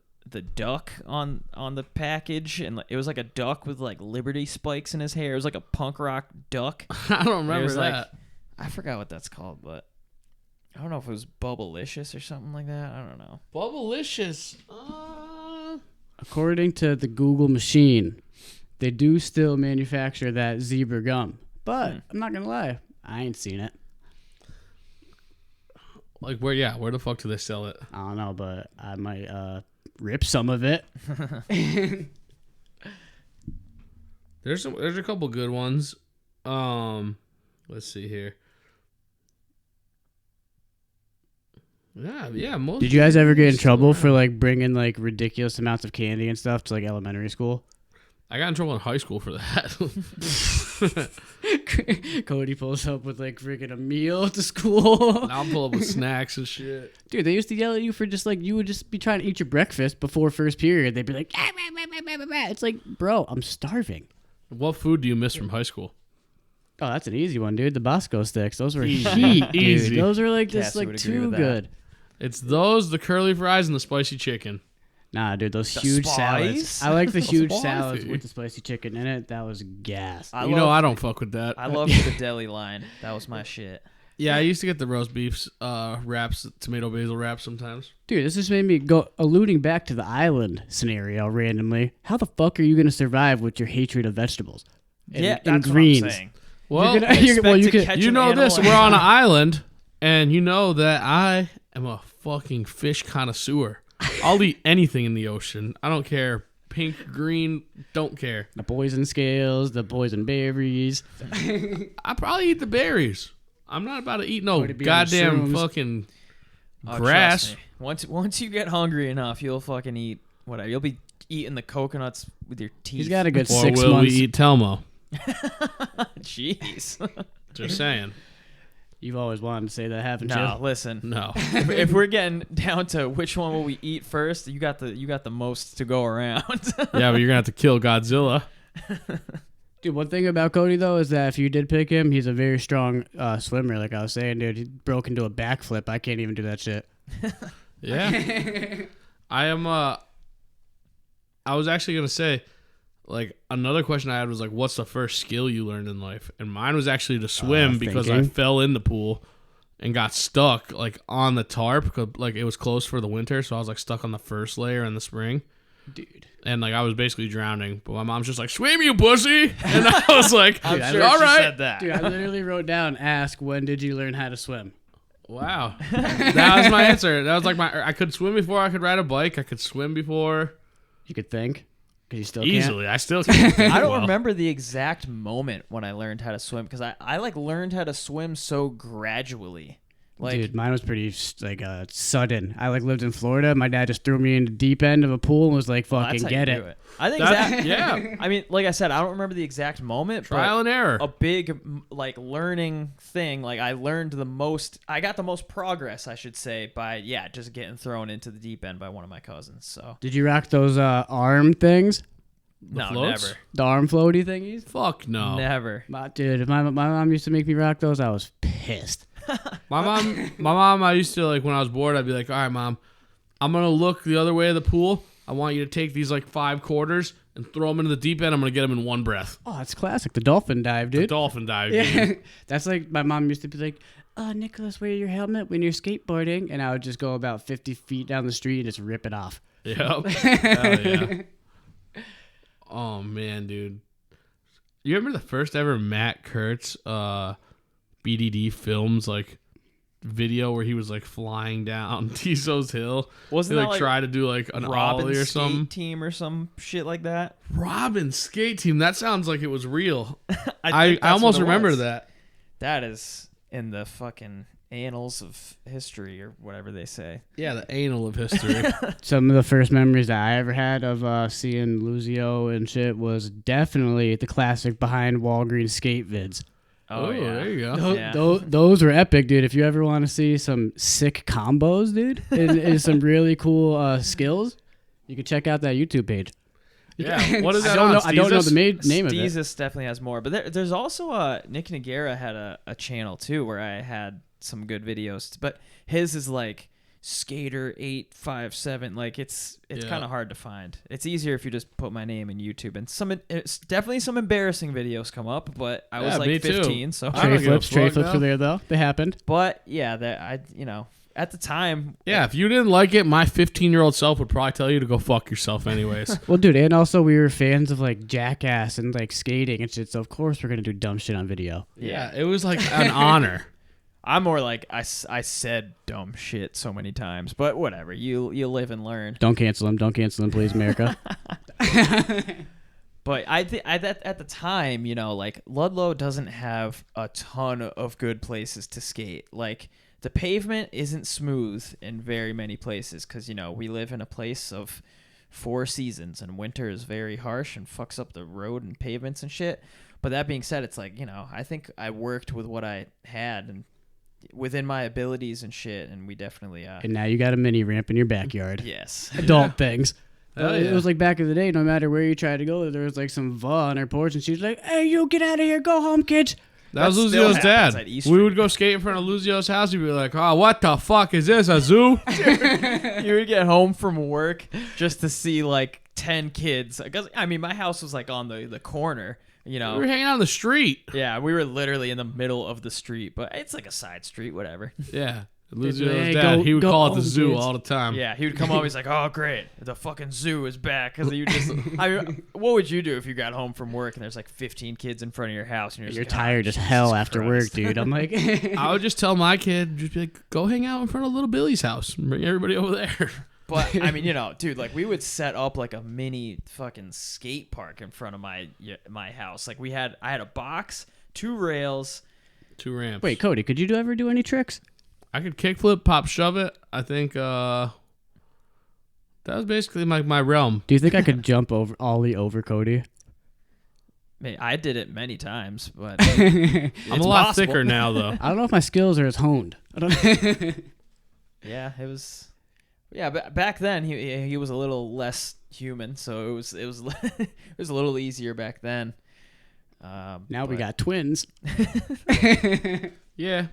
S2: duck on the package, and like, it was like a duck with like Liberty spikes in his hair. It was like a punk rock duck.
S1: I don't remember
S2: was
S1: that.
S2: like, I forgot what that's called, but I don't know if it was Bubblicious or something like that. I don't know.
S1: Bubblicious.
S3: according to the Google machine, they do still manufacture that zebra gum. But I'm not going to lie, I ain't seen it.
S1: Like where the fuck do they sell it?
S3: I don't know, but I might rip some of it.
S1: There's a couple good ones. Let's see here. Yeah. Most.
S3: Did you guys ever get in trouble for like bringing like ridiculous amounts of candy and stuff to like elementary school?
S1: I got in trouble in high school for that.
S3: Cody pulls up with like freaking a meal to school.
S1: I'll pull up with snacks and shit.
S3: Dude, they used to yell at you for just like, you would just be trying to eat your breakfast before first period. They'd be like, it's like, bro, I'm starving.
S1: What food do you miss from high school?
S3: Oh, that's an easy one, dude. The Bosco sticks. Those were heat, dude.
S1: Easy.
S3: Those are like
S2: Cassie
S3: just like
S2: would agree
S3: too
S2: with that.
S3: good.
S1: It's those, the curly fries, and the spicy chicken.
S3: Nah, dude, those
S2: The
S3: huge
S2: spice?
S3: salads. I like the huge
S1: spicy.
S3: salads with the spicy chicken in it. That was gas.
S1: I don't fuck with that.
S2: I love the deli line. That was my shit.
S1: Yeah, I used to get the roast beefs wraps, tomato basil wraps sometimes.
S3: Dude, this just made me go alluding back to the island scenario randomly. How the fuck are you going to survive with your hatred of vegetables?
S2: Yeah,
S3: and
S2: that's
S3: greens.
S2: what I'm saying.
S1: Well, you know this. We're on an island, and you know that I am a fucking fish connoisseur. I'll eat anything in the ocean. I don't care. Pink, green, don't care.
S3: The poison scales, the poison berries.
S1: I probably eat the berries. I'm not about to eat no
S3: Or to be on
S1: goddamn
S3: shrooms.
S1: fucking
S2: Oh,
S1: grass.
S2: trust me. Once you get hungry enough, you'll fucking eat whatever. You'll be eating the coconuts with your teeth.
S3: He's got a good
S1: Or
S3: 6
S1: will
S3: months.
S1: we eat Telmo?
S2: Jeez.
S1: Just saying.
S3: You've always wanted to say that, haven't
S2: No,
S3: you?
S2: listen.
S1: No.
S2: If we're getting down to which one will we eat first, you got the most to go around.
S1: Yeah, but you're gonna have to kill Godzilla.
S3: Dude, one thing about Cody, though, is that if you did pick him, he's a very strong swimmer, like I was saying, dude. He broke into a backflip. I can't even do that shit.
S1: Yeah. I am I was actually gonna say, like, another question I had was like, what's the first skill you learned in life? And mine was actually to swim because I
S3: thinking.
S1: fell in the pool and got stuck like on the tarp because like it was closed for the winter, so I was like stuck on the first layer in the spring.
S3: Dude.
S1: And like I was basically drowning, but my mom's just like, "Swim, you pussy!" And I was like,
S2: I'm
S3: Dude,
S2: sure
S1: "All
S2: she
S1: right."
S2: said that.
S3: Dude, I literally wrote down, ask, when did you learn how to swim?
S1: Wow, that was my answer. That was like I could swim before I could ride a bike. I could swim before
S3: You could think, because you still
S1: easily. I still can't.
S2: I don't
S1: well.
S2: remember the exact moment when I learned how to swim because I like learned how to swim so gradually. Like,
S3: Dude, mine was pretty like sudden. I like lived in Florida. My dad just threw me in the deep end of a pool and was like,
S2: well,
S3: "Fucking
S2: that's how
S3: get
S2: you
S3: it."
S2: do it. I think
S1: That- yeah,
S2: I mean, like I said, I don't remember the exact moment,
S1: trial and error.
S2: but a big like learning thing. Like I learned the most. I got the most progress, I should say, by just getting thrown into the deep end by one of my cousins. So
S3: Did you rock those arm things,
S2: no,
S1: floats?
S2: never,
S3: the arm floaty thingies?
S1: Fuck no.
S2: never.
S3: Dude, if my mom used to make me rock those, I was pissed.
S1: My mom. I used to like when I was bored. I'd be like, "All right, mom, I'm gonna look the other way of the pool. I want you to take these like 5 quarters and throw them into the deep end. I'm gonna get them in one breath."
S3: Oh, it's classic. The dolphin dive,
S1: The
S3: dude.
S1: dolphin dive.
S3: Yeah,
S1: Dude.
S3: that's like my mom used to be like, Nicholas, wear your helmet when you're skateboarding," and I would just go about 50 feet down the street and just rip it off.
S1: Yep. Hell yeah. Oh man, dude. You remember the first ever Matt Kurtz BDD films like video where he was like flying down Tizo's Hill?
S2: Wasn't
S1: he
S2: that
S1: like try to do like an
S2: Robin
S1: ollie or
S2: skate
S1: something?
S2: team or some shit like that?
S1: Robin skate team. That sounds like it was real.
S2: I
S1: I almost remember that.
S2: That is in the fucking annals of history or whatever they say.
S1: Yeah, the anal of history.
S3: Some of the first memories that I ever had of seeing Luzio and shit was definitely the classic behind Walgreens skate vids.
S2: Oh, yeah.
S1: There you go.
S3: Those,
S2: Yeah.
S3: those were epic, dude. If you ever want to see some sick combos, dude, and some really cool skills, you can check out that YouTube page.
S1: Yeah. What is
S3: I
S1: that
S3: don't
S1: on?
S3: know. I don't know the
S1: Steezus?
S3: name of it.
S2: Steezus definitely has more, but there's also Nick Nagara had a channel too where I had some good videos, but his is like Skater 857. Like it's
S1: Yeah.
S2: kind of hard to find. It's easier if you just put my name in YouTube, and it's definitely some embarrassing videos come up, but I was
S1: Yeah, me
S2: like
S1: too.
S2: 15, so
S1: I don't
S3: Tray
S1: give a
S3: flips
S1: fuck now.
S3: were there though. They happened.
S2: but yeah, that at the time,
S1: Yeah, if you didn't like it, my 15-year-old self would probably tell you to go fuck yourself anyways.
S3: Well, dude, and also we were fans of like Jackass and like skating and shit. So of course we're gonna do dumb shit on video.
S1: Yeah, it was like an honor.
S2: I'm more like I said dumb shit so many times, but whatever. You live and learn.
S3: Don't cancel him. Don't cancel him, please, America.
S2: But at the time, like Ludlow doesn't have a ton of good places to skate. Like the pavement isn't smooth in very many places because we live in a place of 4 seasons and winter is very harsh and fucks up the road and pavements and shit. But that being said, it's like I think I worked with what I had and within my abilities and shit, and we definitely
S3: And now you got a mini ramp in your backyard.
S2: yes.
S3: Adult things.
S1: Hell
S3: It
S1: yeah.
S3: was like back in the day, no matter where you tried to go, there was like some va on her porch, and she was like, "Hey, you get out of here, go home, kids."
S1: That was
S2: still
S1: Luzio's
S2: happens
S1: dad.
S2: at East
S1: We
S2: Street.
S1: would go skate in front of Luzio's house. He'd be like, "Oh, what the fuck is this? A zoo?"
S2: You would get home from work just to see like 10 kids. Because I mean, my house was like on the corner. You know,
S1: We were hanging out on the street.
S2: yeah, we were literally in the middle of the street, but it's like a side street, whatever.
S1: Yeah.
S3: Hey,
S1: Luzio's dad. He would
S3: go
S1: call it the
S3: home,
S1: zoo
S3: kids.
S1: all the time.
S2: Yeah, he would come home. He's like, "Oh, great, the fucking zoo is back." Because you just, what would you do if you got home from work and there's like 15 kids in front of your house and you're,
S3: You're
S2: just like,
S3: tired
S2: "Oh,
S3: as hell
S2: Jesus
S3: after
S2: Christ."
S3: work, dude. I'm like,
S1: I would just tell my kid, just be like, "Go hang out in front of little Billy's house. And bring everybody over there."
S2: But I mean, you know, dude, like we would set up like a mini fucking skate park in front of my house. Like I had a box, 2 rails.
S1: 2 ramps.
S3: wait, Cody, could you ever do any tricks?
S1: I could kickflip, pop, shove it. I think that was basically my realm.
S3: Do you think I could jump ollie over Cody?
S2: I did it many times, but
S1: I'm a lot
S2: possible.
S1: thicker now, though.
S3: I don't know if my skills are as honed. I don't.
S2: yeah, it was. Yeah, but back then he was a little less human, so it was it was a little easier back then.
S3: Now we got twins.
S1: Yeah.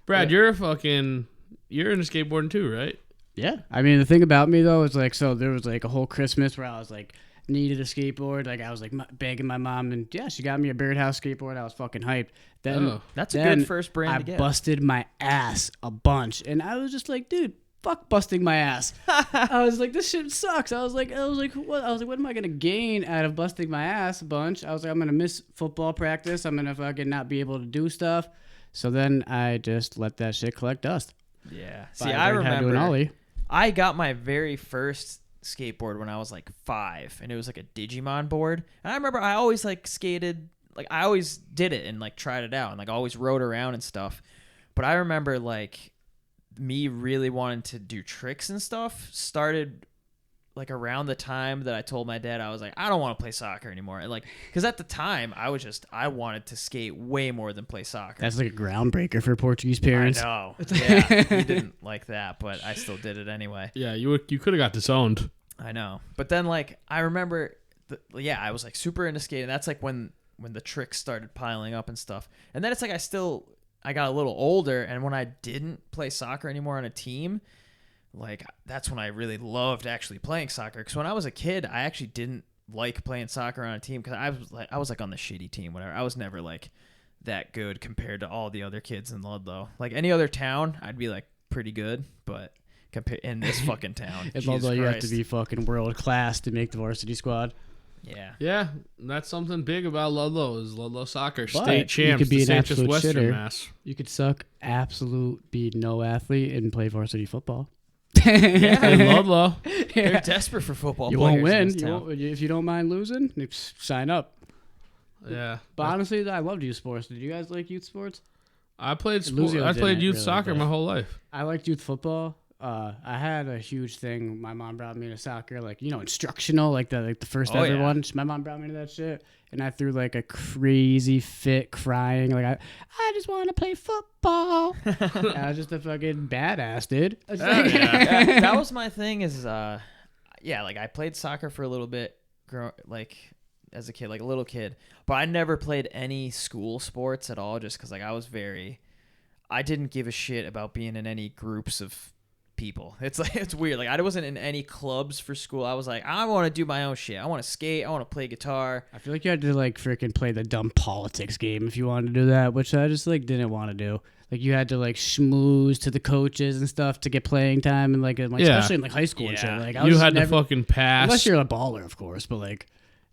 S1: Brad, you're into skateboarding too, right?
S3: Yeah. I mean, the thing about me though is like, so there was like a whole Christmas where I was like needed a skateboard. Like I was like begging my mom, and yeah, she got me a Birdhouse skateboard. I was fucking hyped. Then
S2: That's a good first brand
S3: I
S2: to get.
S3: busted my ass a bunch, and I was just like, dude, fuck busting my ass. I was like, this shit sucks. I was like, what am I gonna gain out of busting my ass a bunch? I was like, I'm gonna miss football practice. I'm gonna fucking not be able to do stuff. So then I just let that shit collect dust.
S2: Yeah.
S3: But
S2: See, I
S3: learned how to do an
S2: remember
S3: ollie.
S2: I got my very first skateboard when I was like 5, and it was like a Digimon board. And I remember I always like skated, like I always did it and like tried it out and like always rode around and stuff. But I remember like me really wanting to do tricks and stuff started like around the time that I told my dad I was like, I don't want to play soccer anymore. And like, because at the time I wanted to skate way more than play soccer.
S3: That's like a groundbreaker for Portuguese parents.
S2: I know. Yeah, he didn't like that, but I still did it anyway.
S1: Yeah, you could have got disowned.
S2: I know. But then like I remember I was like super into skating. That's like when the tricks started piling up and stuff. And then it's like I got a little older, and when I didn't play soccer anymore on a team, like that's when I really loved actually playing soccer. Because when I was a kid, I actually didn't like playing soccer on a team because I was like on the shitty team, whatever. I was never like that good compared to all the other kids in Ludlow. Like any other town, I'd be like pretty good, but in this fucking town,
S3: In
S2: Jesus
S3: Ludlow, you have to
S2: Christ.
S3: be fucking world class to make the varsity squad.
S2: Yeah.
S1: Yeah, that's something big about Ludlow is Ludlow soccer.
S3: But
S1: State
S3: you
S1: champs,
S3: could be
S1: the
S3: an
S1: St. Just
S3: absolute
S1: Western
S3: shitter.
S1: Mass.
S3: You could suck be no athlete and play varsity football.
S1: In Ludlow.
S2: They're desperate for football
S3: You
S2: players
S3: won't win.
S2: in this
S3: You
S2: town.
S3: won't, if you don't mind losing, sign up.
S1: Yeah.
S3: But honestly, I loved youth sports. Did you guys like youth sports?
S1: I played
S3: Luzio
S1: youth
S3: didn't
S1: soccer
S3: really,
S1: my
S3: but-
S1: whole life.
S3: I liked youth football. I had a huge thing. My mom brought me to soccer, like instructional, like the first
S2: Oh,
S3: ever
S2: yeah.
S3: one. My mom brought me to that shit, and I threw like a crazy fit, crying like I just want to play football. I was just a fucking badass, dude. I was like-
S2: Yeah, that was my thing. Like I played soccer for a little bit, as a kid, like a little kid, but I never played any school sports at all, just because like I didn't give a shit about being in any groups of people. It's like it's weird. Like I wasn't in any clubs for school. I was like, I want to do my own shit. I want to skate. I want to play guitar.
S3: I feel like you had to like freaking play the dumb politics game if you wanted to do that, which I just like didn't want to do. Like you had to like schmooze to the coaches and stuff to get playing time, and like especially in like high school and shit.
S2: Yeah.
S3: Like
S1: You had to fucking pass.
S3: unless you're a baller, of course, but like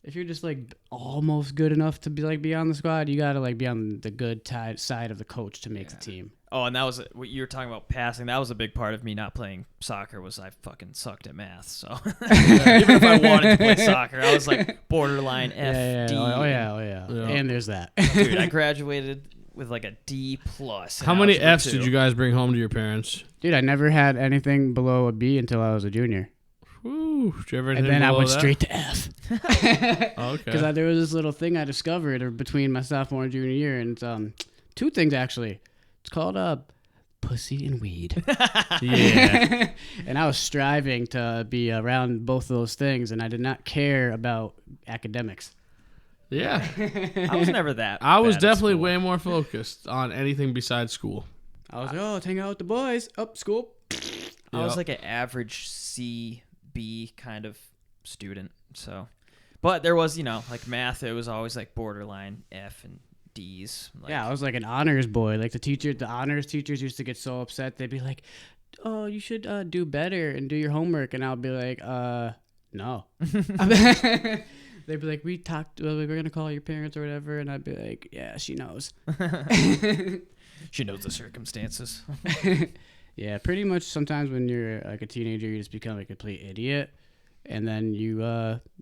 S3: if you're just like almost good enough to be on the squad, you gotta like be on the good side of the coach to make the team.
S2: Oh, and that was what you were talking about passing. That was a big part of me not playing soccer. Was I fucking sucked at math. So even if I wanted to play soccer, I was like borderline F, D.
S3: Oh yeah. And there's that.
S2: Dude, I graduated with like a D plus.
S1: How many Fs did you guys bring home to your parents?
S3: Dude, I never had anything below a B until I was a junior.
S1: Woo. Did you ever
S3: And then I went straight to F.
S1: Okay.
S3: Because there was this little thing I discovered between my sophomore and junior year, and it's 2 things actually. It's called pussy and weed.
S1: Yeah.
S3: And I was striving to be around both of those things, and I did not care about academics.
S1: Yeah.
S2: I was never that.
S1: I was
S2: bad at
S1: definitely
S2: school.
S1: way more focused on anything besides school.
S3: I was like, oh, let's hang out with the boys. Up school.
S2: I was like an average C, B kind of student. So, but there was, like math, it was always like borderline F and D's. Like,
S3: Yeah, I was like an honors boy. Like the honors teachers used to get so upset. They'd be like, oh, you should do better and do your homework. And I'll be like, no. They'd be like, we're going to call your parents or whatever. And I'd be like, yeah, she knows.
S2: She knows the circumstances.
S3: Yeah, pretty much sometimes when you're like a teenager, you just become a complete idiot. And then you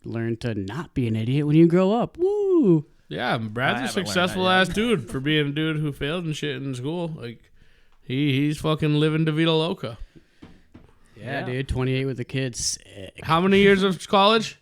S3: learn to not be an idiot when you grow up. Woo!
S1: Yeah, Brad's
S2: I
S1: a
S2: haven't learned that
S1: successful
S2: yet.
S1: ass dude for being a dude who failed and shit in school. Like, he's fucking living De Vida Loca.
S3: Yeah, dude, 28 with the kids. Sick.
S1: How many years of college?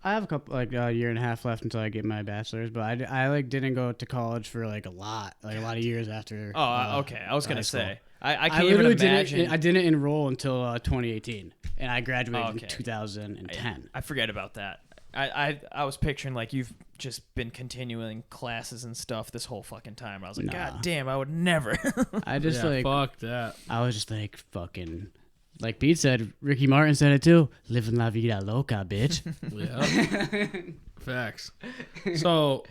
S3: I have a couple, like a year and a half left until I get my bachelor's, but I like didn't go to college for like a lot of years after.
S2: Okay. I was going to say. I
S3: I
S2: can't even
S3: literally
S2: imagine.
S3: I didn't enroll until 2018, and I graduated
S2: Okay.
S3: in 2010.
S2: I forget about that. I was picturing like you've just been continuing classes and stuff this whole fucking time. I was like,
S3: Nah.
S2: God damn, I would never.
S3: I just
S1: Yeah,
S3: like
S1: fuck that.
S3: I was just like fucking. Like Pete said, Ricky Martin said it too. Living la vida loca, bitch.
S1: Yeah. Facts. So,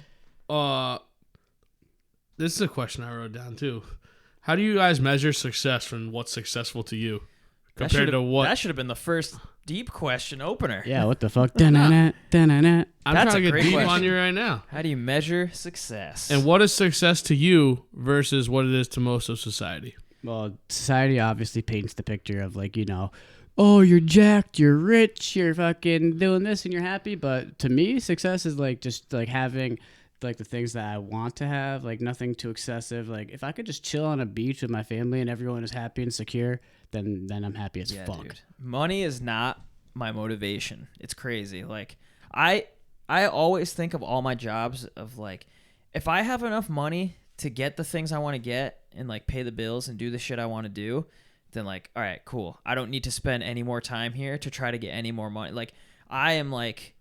S1: this is a question I wrote down too. How do you guys measure success and what's successful to you compared to what?
S2: That should have been the first deep question opener.
S3: Yeah, what the fuck? Da-na-na, da-na-na.
S1: I'm
S2: That's
S1: trying to
S2: a
S1: get
S2: great
S1: deep on
S2: question.
S1: you right now.
S2: How do you measure success?
S1: And what is success to you versus what it is to most of society?
S3: Well, society obviously paints the picture of like, oh, you're jacked, you're rich, you're fucking doing this and you're happy. But to me, success is like just like having like the things that I want to have, like nothing too excessive. Like if I could just chill on a beach with my family and everyone is happy and secure, then I'm happy as fuck.
S2: Dude, money is not my motivation. It's crazy. Like I always think of all my jobs of like, if I have enough money to get the things I want to get and like pay the bills and do the shit I want to do, then like, all right, cool. I don't need to spend any more time here to try to get any more money. Like I am like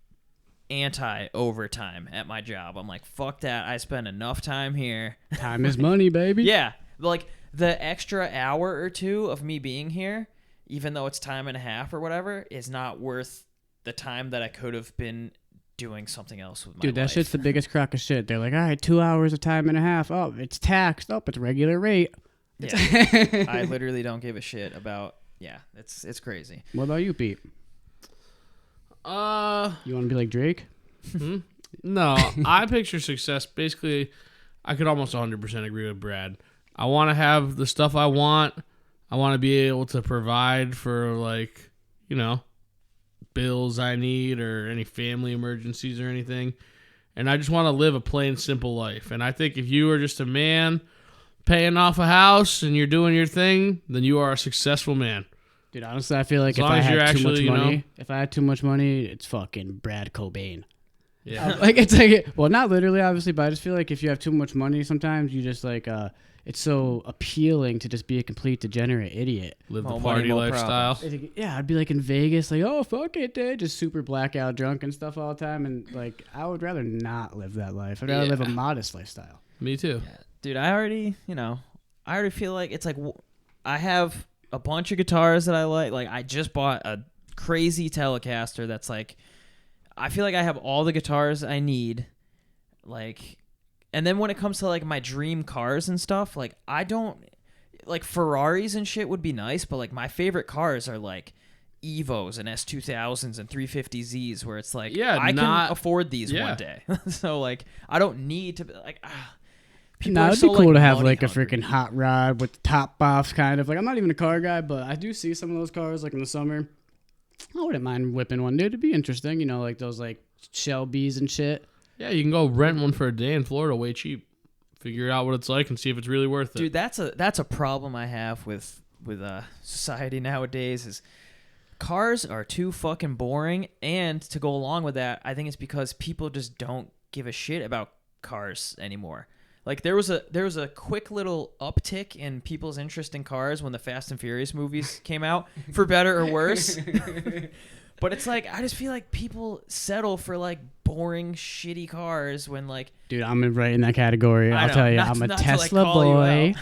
S2: anti overtime at my job. I'm like, fuck that. I spend enough time here.
S3: Time is money, baby.
S2: Yeah. Like the extra hour or two of me being here, even though it's time and a half or whatever, is not worth the time that I could have been doing something else with my
S3: Dude, that
S2: life.
S3: shit's the biggest crock of shit. They're like, all right, 2 hours of time and a half. Oh, it's taxed. Oh, it's regular rate.
S2: Yeah. I literally don't give a shit about. Yeah, it's crazy.
S3: What about you, Pete? You want to be like Drake?
S1: No, I picture success. Basically, I could almost 100% agree with Brad. I want to have the stuff I want. I want to be able to provide for, like, bills I need or any family emergencies or anything. And I just want to live a plain, simple life. And I think if you are just a man paying off a house and you're doing your thing, then you are a successful man.
S3: Dude, honestly, I feel like
S1: As
S3: if
S1: long
S3: I
S1: as you're
S3: had too much
S1: actually,
S3: money, if I had too much money, it's fucking Brad Cobain.
S1: Yeah.
S3: Like it's like, well, not literally, obviously, but I just feel like if you have too much money, sometimes you just like, it's so appealing to just be a complete degenerate idiot.
S1: Live the
S2: More
S1: party
S2: money, more
S1: lifestyle.
S3: It's like, yeah, I'd be like in Vegas, like, oh fuck it, dude, just super blackout drunk and stuff all the time, and like I would rather not live that life. I'd rather live a modest lifestyle.
S1: Me too.
S2: Dude, I already feel like it's like I have a bunch of guitars that I like. Like I just bought a crazy Telecaster that's like, I feel like I have all the guitars I need. Like, and then when it comes to like my dream cars and stuff, like I don't like Ferraris and shit would be nice, but like my favorite cars are like Evos and S2000s and 350Zs where it's like, I can afford these one day. So like I don't need to be like, people
S3: Nah,
S2: are
S3: it'd
S2: so,
S3: be cool
S2: like,
S3: to have
S2: money
S3: like a
S2: hungry.
S3: freaking hot rod with the top offs, kind of. Like I'm not even a car guy, but I do see some of those cars like in the summer. I wouldn't mind whipping one, dude. It'd be interesting, like those like Shelby's and shit.
S1: Yeah, you can go rent one for a day in Florida way cheap. Figure out what it's like and see if it's really worth it.
S2: Dude, that's a problem I have with society nowadays is cars are too fucking boring, and to go along with that, I think it's because people just don't give a shit about cars anymore. Like there was a quick little uptick in people's interest in cars when the Fast and Furious movies came out, for better or worse. But it's like I just feel like people settle for like boring, shitty cars when like.
S3: Dude, I'm right in that category. I'll tell you, I'm a Tesla boy.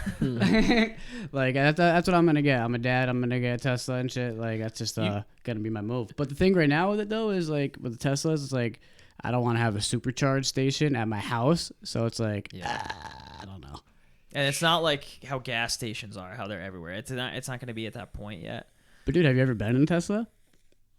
S3: Like that's what I'm gonna get. I'm a dad. I'm gonna get a Tesla and shit. Like that's just gonna be my move. But the thing right now with it though is like with the Teslas, it's like I don't want to have a supercharge station at my house. So it's like I don't know.
S2: And it's not like how gas stations are, how they're everywhere. It's not gonna be at that point yet.
S3: But dude, have you ever been in a Tesla?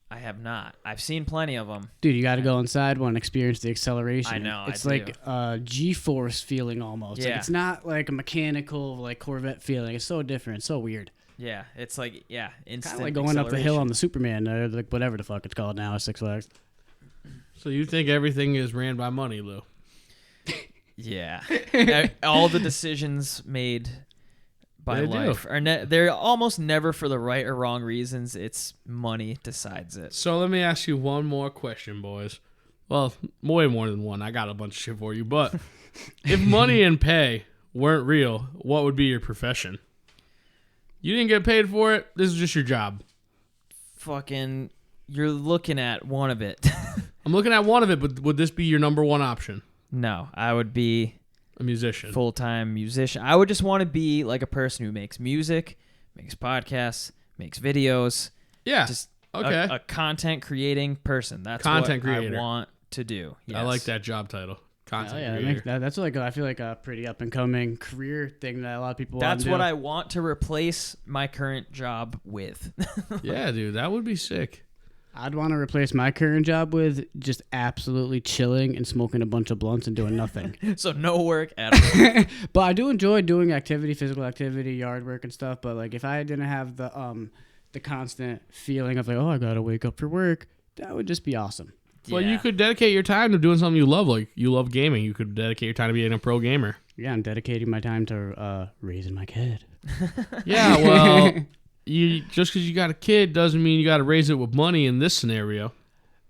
S2: I have not. I've seen plenty of them.
S3: Dude, you got to go inside one and experience the acceleration.
S2: I know.
S3: It's like a G-force feeling almost.
S2: Yeah.
S3: Like it's not like a mechanical like Corvette feeling. It's so different. It's so weird.
S2: Yeah, it's like instant.
S3: Kind of like going up the hill on the Superman or like whatever the fuck it's called now, Six Flags.
S1: So you think everything is ran by money, Lou?
S2: Yeah. All the decisions made by life are they're almost never for the right or wrong reasons. It's money decides it.
S1: So let me ask you one more question, boys. Well, way more than one. I got a bunch of shit for you. But if money and pay weren't real, what would be your profession? You didn't get paid for it. This is just your job.
S2: Fucking, you're looking at one of it.
S1: I'm looking at one of it, but would this be your number one option?
S2: No, I would be
S1: a musician.
S2: Full-time musician. I would just want to be like a person who makes music, makes podcasts, makes videos.
S1: Yeah.
S2: Just
S1: okay.
S2: A content creating person. That's
S1: content
S2: what
S1: creator.
S2: I want to do. Yes.
S1: I like that job title. Content creator.
S3: That's like I feel like a pretty up and coming career thing that a lot of people want to do.
S2: That's what I want to replace my current job with.
S1: Yeah, dude, that would be sick.
S3: I'd want to replace my current job with just absolutely chilling and smoking a bunch of blunts and doing nothing.
S2: So no work at all.
S3: But I do enjoy doing physical activity, yard work and stuff. But like if I didn't have the constant feeling of like, oh, I gotta wake up for work, that would just be awesome.
S1: Well, you could dedicate your time to doing something you love. Like you love gaming, you could dedicate your time to being a pro gamer.
S3: Yeah, I'm dedicating my time to raising my kid.
S1: Yeah, well. Just because you got a kid doesn't mean you got to raise it with money in this scenario.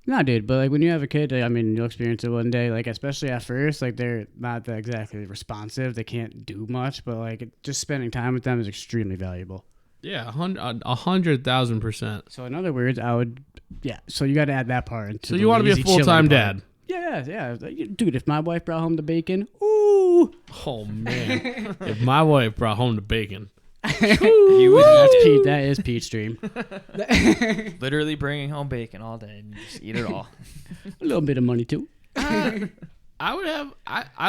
S3: No, dude, but like when you have a kid, I mean, you'll experience it one day. Like especially at first, like they're not that exactly responsive. They can't do much, but like just spending time with them is extremely valuable.
S1: Yeah, 100,000%.
S3: So in other words, I would, yeah. So you got to add that part into.
S1: So you want to be a full-time dad?
S3: Yeah. Dude, if my wife brought home the bacon, ooh.
S1: Oh man, if my wife brought home the bacon.
S3: That is Pete's dream.
S2: Literally bringing home bacon all day and just eat it all.
S3: A little bit of money too.
S1: I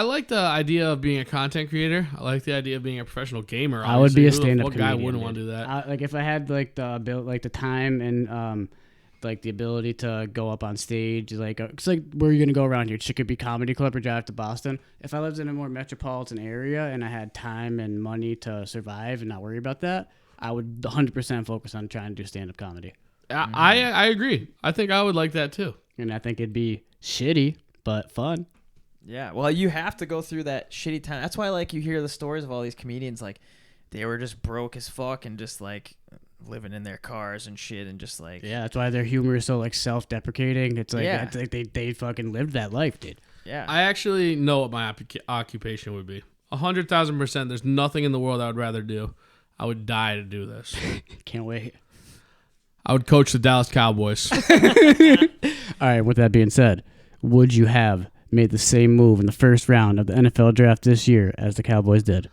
S1: like the idea of being a content creator. I like the idea of being a professional gamer.
S3: I would be a stand-up
S1: comedian. What guy wouldn't
S3: dude.
S1: want to do that?
S3: Like if I had like the time and like the ability to go up on stage, like it's like where are you gonna go around here? Chicopee Comedy Club or drive to Boston? If I lived in a more metropolitan area and I had time and money to survive and not worry about that, I would 100% focus on trying to do stand-up comedy.
S1: I agree. I think I would like that too.
S3: And I think it'd be shitty but fun.
S2: Yeah, well, you have to go through that shitty time. That's why, like, you hear the stories of all these comedians, like, they were just broke as fuck and just, like, living in their cars and shit and just, like...
S3: Yeah, that's why their humor is so, like, self-deprecating. It's like, it's like they fucking lived that life, dude.
S2: Yeah.
S1: I actually know what my occupation would be. 100,000%. There's nothing in the world I would rather do. I would die to do this.
S3: Can't wait.
S1: I would coach the Dallas Cowboys.
S3: All right, with that being said, would you have made the same move in the first round of the NFL draft this year as the Cowboys did?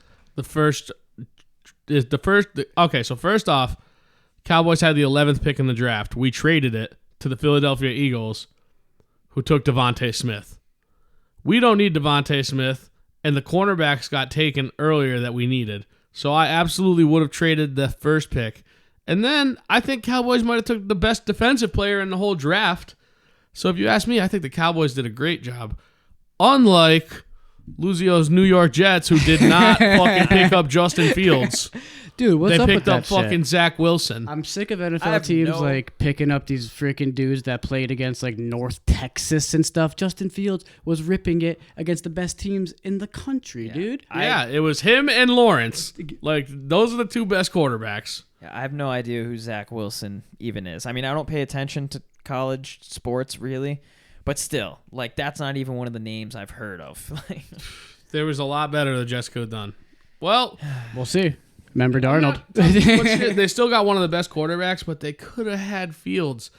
S1: Okay, so first off, Cowboys had the 11th pick in the draft. We traded it to the Philadelphia Eagles, who took Devontae Smith. We don't need Devontae Smith, and the cornerbacks got taken earlier that we needed. So I absolutely would have traded the first pick. And then I think Cowboys might have took the best defensive player in the whole draft. So if you ask me, I think the Cowboys did a great job. Unlike Luzio's New York Jets, who did not fucking pick up Justin Fields.
S3: Dude, what's up with that shit?
S1: They picked up fucking Zach Wilson.
S3: I'm sick of NFL teams like picking up these freaking dudes that played against like North Texas and stuff. Justin Fields was ripping it against the best teams in the country, dude.
S1: Yeah, it was him and Lawrence. Like, those are the two best quarterbacks.
S2: Yeah, I have no idea who Zach Wilson even is. I mean, I don't pay attention to college sports really, but still, like, that's not even one of the names I've heard of.
S1: There was a lot better that Jets could have done. Well,
S3: we'll see. Remember Darnold.
S1: They still got one of the best quarterbacks, but they could have had Fields.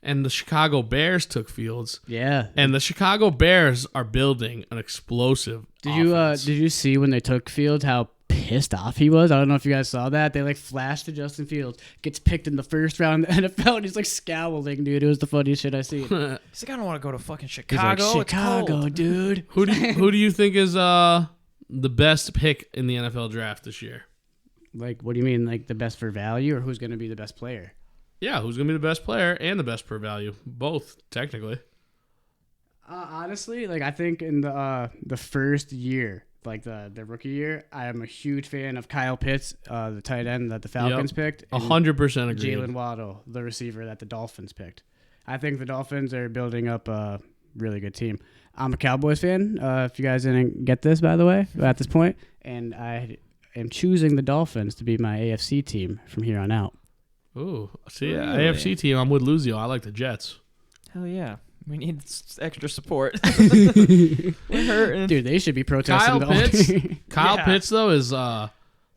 S1: and the Chicago Bears took Fields.
S3: Yeah.
S1: And the Chicago Bears are building an explosive offense.
S3: Did you see when they took Fields how pissed off he was? I don't know if you guys saw that. They like flashed to Justin Fields, gets picked in the first round in the NFL, and he's like scowling, dude. It was the funniest shit I seen.
S2: He's like, I don't want to go to fucking
S3: He's
S2: Chicago.
S3: like, Chicago, dude.
S1: Who do you think is the best pick in the NFL draft this year?
S3: Like, what do you mean? Like the best for value, or who's going to be the best player?
S1: Yeah, who's going to be the best player and the best per value? Both, technically.
S3: Honestly, like I think in the first year, like the rookie year, I am a huge fan of Kyle Pitts, the tight end that the Falcons picked.
S1: 100% agree.
S3: Jalen Waddle, the receiver that the Dolphins picked. I think the Dolphins are building up a really good team. I'm a Cowboys fan. If you guys didn't get this, by the way, at this point, and I am choosing the Dolphins to be my AFC team from here on out.
S1: Ooh, see,
S2: Really?
S1: AFC team, I'm with Luzio. I like the Jets.
S2: Hell yeah. We need extra support. We're hurting.
S3: Dude, they should be protesting.
S1: Kyle Pitts, though, is the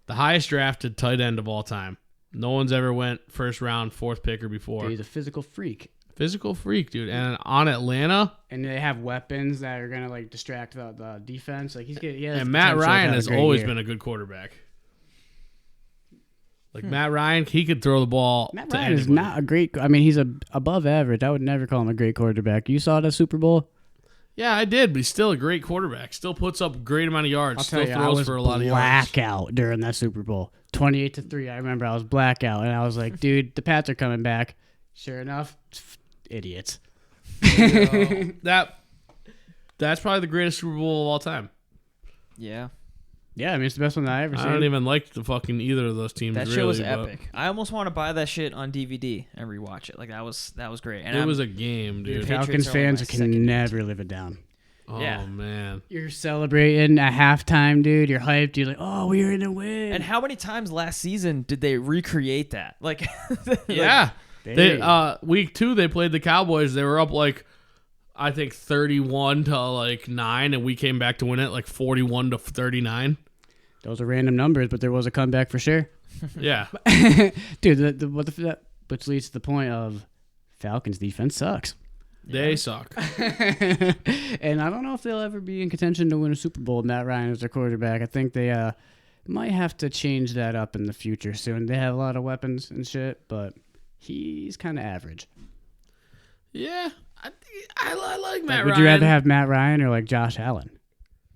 S1: highest drafted tight end of all time. No one's ever went first round, fourth pick or before.
S3: Dude, he's a physical freak.
S1: Physical freak, dude. And on Atlanta.
S3: And they have weapons that are going to like distract the defense. Like
S1: And Matt Ryan has always been a good quarterback. Like Matt Ryan, he could throw the ball.
S3: Matt Ryan is not a great. I mean, he's above average. I would never call him a great quarterback. You saw the Super Bowl?
S1: Yeah, I did, but he's still a great quarterback. Still puts up a great amount of yards. Still throws for a lot of yards.
S3: Blackout during that Super Bowl, 28-3. I remember I was blackout, and I was like, dude, the Pats are coming back. Sure enough, idiots.
S1: That's probably the greatest Super Bowl of all time.
S2: Yeah.
S3: Yeah, I mean, it's the best one that I ever seen.
S1: I don't even like the fucking either of those teams.
S2: That
S1: really,
S2: show was epic. I almost want to buy that shit on DVD and rewatch it. Like that was great. And
S1: it was a game, dude.
S3: Falcons fans can never live it down.
S1: Oh man,
S3: you're celebrating at halftime, dude. You're hyped. You're like, oh, we're in a win.
S2: And how many times last season did they recreate that? Like,
S1: yeah, they week 2 they played the Cowboys. They were up like I think 31 to like 9, and we came back to win it like 41 to 39.
S3: Those are random numbers, but there was a comeback for sure.
S1: Yeah,
S3: dude. Which leads to the point of Falcons defense sucks.
S1: They suck.
S3: And I don't know if they'll ever be in contention to win a Super Bowl with Matt Ryan as their quarterback. I think they might have to change that up in the future soon. They have a lot of weapons and shit, but he's kind of average.
S1: Yeah, I like Matt Ryan.
S3: Would you rather have Matt Ryan or like Josh Allen?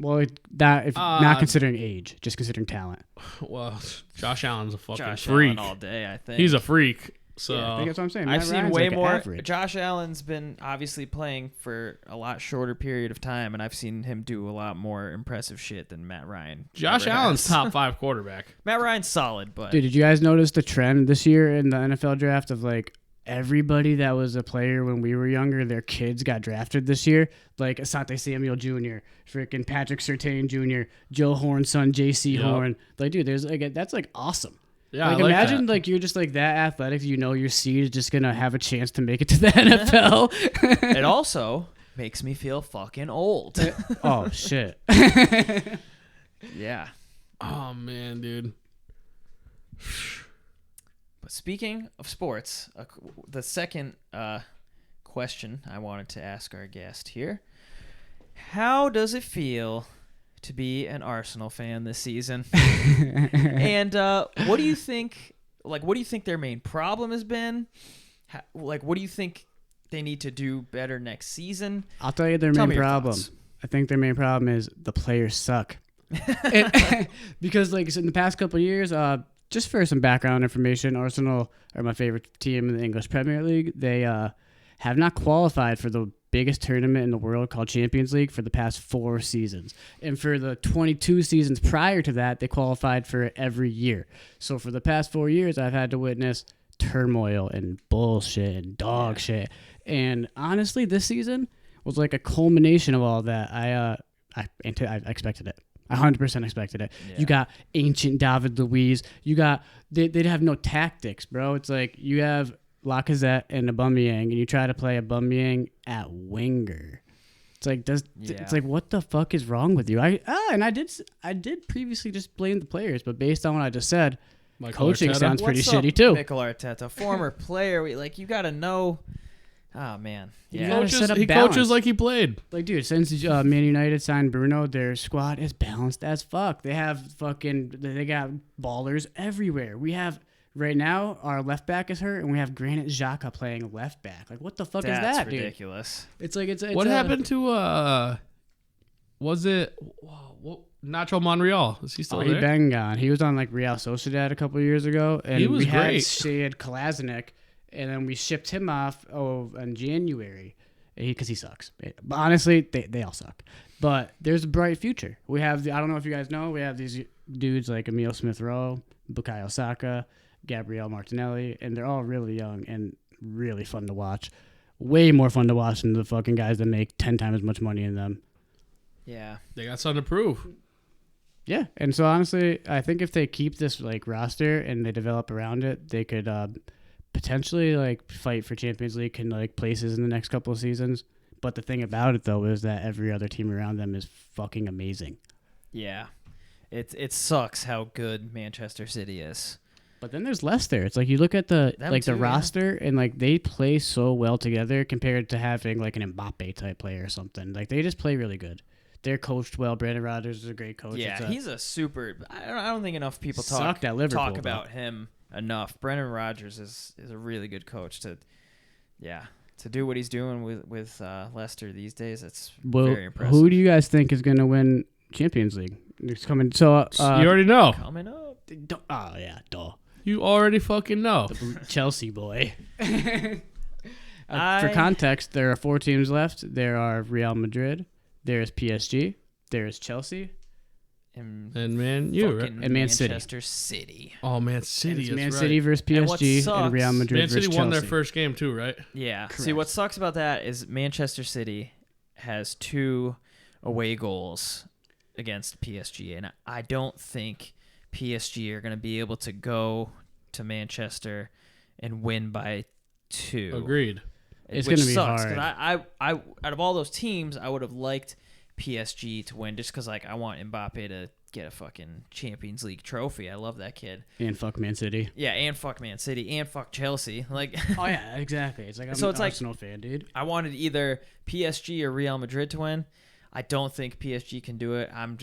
S3: Well, not considering age, just considering talent.
S1: Well, Josh Allen's a fucking freak.
S2: Allen all day, I think.
S1: He's a freak. So
S3: yeah, I think that's what I'm saying.
S2: I've
S3: Matt
S2: seen
S3: Ryan's
S2: way
S3: like
S2: more.
S3: Average.
S2: Josh Allen's been obviously playing for a lot shorter period of time, and I've seen him do a lot more impressive shit than Matt Ryan.
S1: Josh Allen's top 5 quarterback.
S2: Matt Ryan's solid, but
S3: dude, did you guys notice the trend this year in the NFL draft of like everybody that was a player when we were younger, their kids got drafted this year? Like Asante Samuel Jr., freaking Patrick Surtain Jr., Joe Horn's son, J.C. Horn. Like, dude, there's like that's like awesome.
S1: Yeah,
S3: like,
S1: I like
S3: imagine
S1: that.
S3: Like you're just like that athletic. You know your seed is just gonna have a chance to make it to the NFL.
S2: It also makes me feel fucking old.
S3: Oh shit.
S2: Yeah.
S1: Oh man, dude.
S2: But speaking of sports, the second question I wanted to ask our guest here: how does it feel to be an Arsenal fan this season? And what do you think? Like, what do you think their main problem has been? What do you think they need to do better next season?
S3: I'll tell you their main problem. I think their main problem is the players suck. Because like in the past couple of years, just for some background information, Arsenal are my favorite team in the English Premier League. They have not qualified for the biggest tournament in the world called Champions League for the past 4 seasons. And for the 22 seasons prior to that, they qualified for it every year. So for the past 4 years, I've had to witness turmoil and bullshit and dog shit. And honestly, this season was like a culmination of all that. I expected it. I 100% expected it. Yeah. You got ancient David Luiz. You got they'd have no tactics, bro. It's like you have Lacazette and Aubameyang, and you try to play Aubameyang at winger. It's like it's like what the fuck is wrong with you? I did previously just blame the players, but based on what I just said, coaching sounds pretty shitty too.
S2: Mikel Arteta, former player, you got to know Oh man,
S3: You
S2: yeah.
S3: gotta set up
S1: He
S3: balance.
S1: coaches like he played.
S3: Like, dude, since Man United signed Bruno, their squad is balanced as fuck. They got ballers everywhere. We have right now our left back is hurt, and we have Granit Xhaka playing left back. Like, what the fuck is that, dude?
S2: Ridiculous.
S3: It's like it's
S1: What happened to was it Nacho Monreal? Is he still
S3: He
S1: there?
S3: been gone. He was on like Real Sociedad a couple of years ago, and
S1: He was
S3: we had
S1: great.
S3: Sead Kolasinac, and then we shipped him off in January because he sucks. But honestly, they all suck. But there's a bright future. We have I don't know if you guys know, we have these dudes like Emile Smith-Rowe, Bukayo Saka, Gabriel Martinelli, and they're all really young and really fun to watch. Way more fun to watch than the fucking guys that make 10 times as much money in them.
S2: Yeah.
S1: They got something to prove.
S3: Yeah, and so honestly, I think if they keep this like roster and they develop around it, they could potentially like fight for Champions League and like places in the next couple of seasons. But the thing about it though is that every other team around them is fucking amazing.
S2: Yeah. It sucks how good Manchester City is.
S3: But then there's Leicester. It's like you look at the
S2: Them
S3: like the
S2: too, yeah.
S3: roster and like they play so well together compared to having like an Mbappe type player or something. Like they just play really good. They're coached well. Brandon Rodgers is a great coach.
S2: Yeah, he's a super. I don't think enough people
S3: Sucked at Liverpool,
S2: talk
S3: though.
S2: about him enough. Brendan Rodgers is a really good coach to do what he's doing with Leicester these days. It's very impressive.
S3: Who do you guys think is going to win Champions League? It's coming. So
S1: you already know.
S2: Coming up?
S3: Oh yeah, duh.
S1: You already fucking know.
S3: Chelsea boy. For
S2: I-
S3: context, there are 4 teams left. There are Real Madrid. There is PSG. There is Chelsea.
S1: And Man U, right?
S2: fucking
S3: And Man City.
S2: Manchester City.
S1: Oh, Man City.
S3: It's
S1: is
S3: Man
S1: right.
S3: City versus
S2: And what
S3: PSG
S2: sucks-
S3: and Real Madrid
S1: Man City
S3: versus
S1: won their
S3: Chelsea.
S1: first game too, right?
S2: Yeah. See,
S3: Correct.
S2: what sucks about that is Manchester City has 2 away goals against PSG, and I don't think PSG are going to be able to go to Manchester and win by 2.
S1: Agreed.
S3: It's
S2: which
S3: gonna be
S2: sucks,
S3: hard.
S2: 'cause I out of all those teams, I would have liked PSG to win just because like I want Mbappe to get a fucking Champions League trophy. I love that kid.
S3: And fuck Man City.
S2: Yeah, and fuck Man City and fuck Chelsea. Like,
S3: Oh yeah, exactly. It's like I'm
S2: So
S3: an
S2: it's like-
S3: Arsenal fan, dude.
S2: I wanted either PSG or Real Madrid to win. I don't think PSG can do it. I'm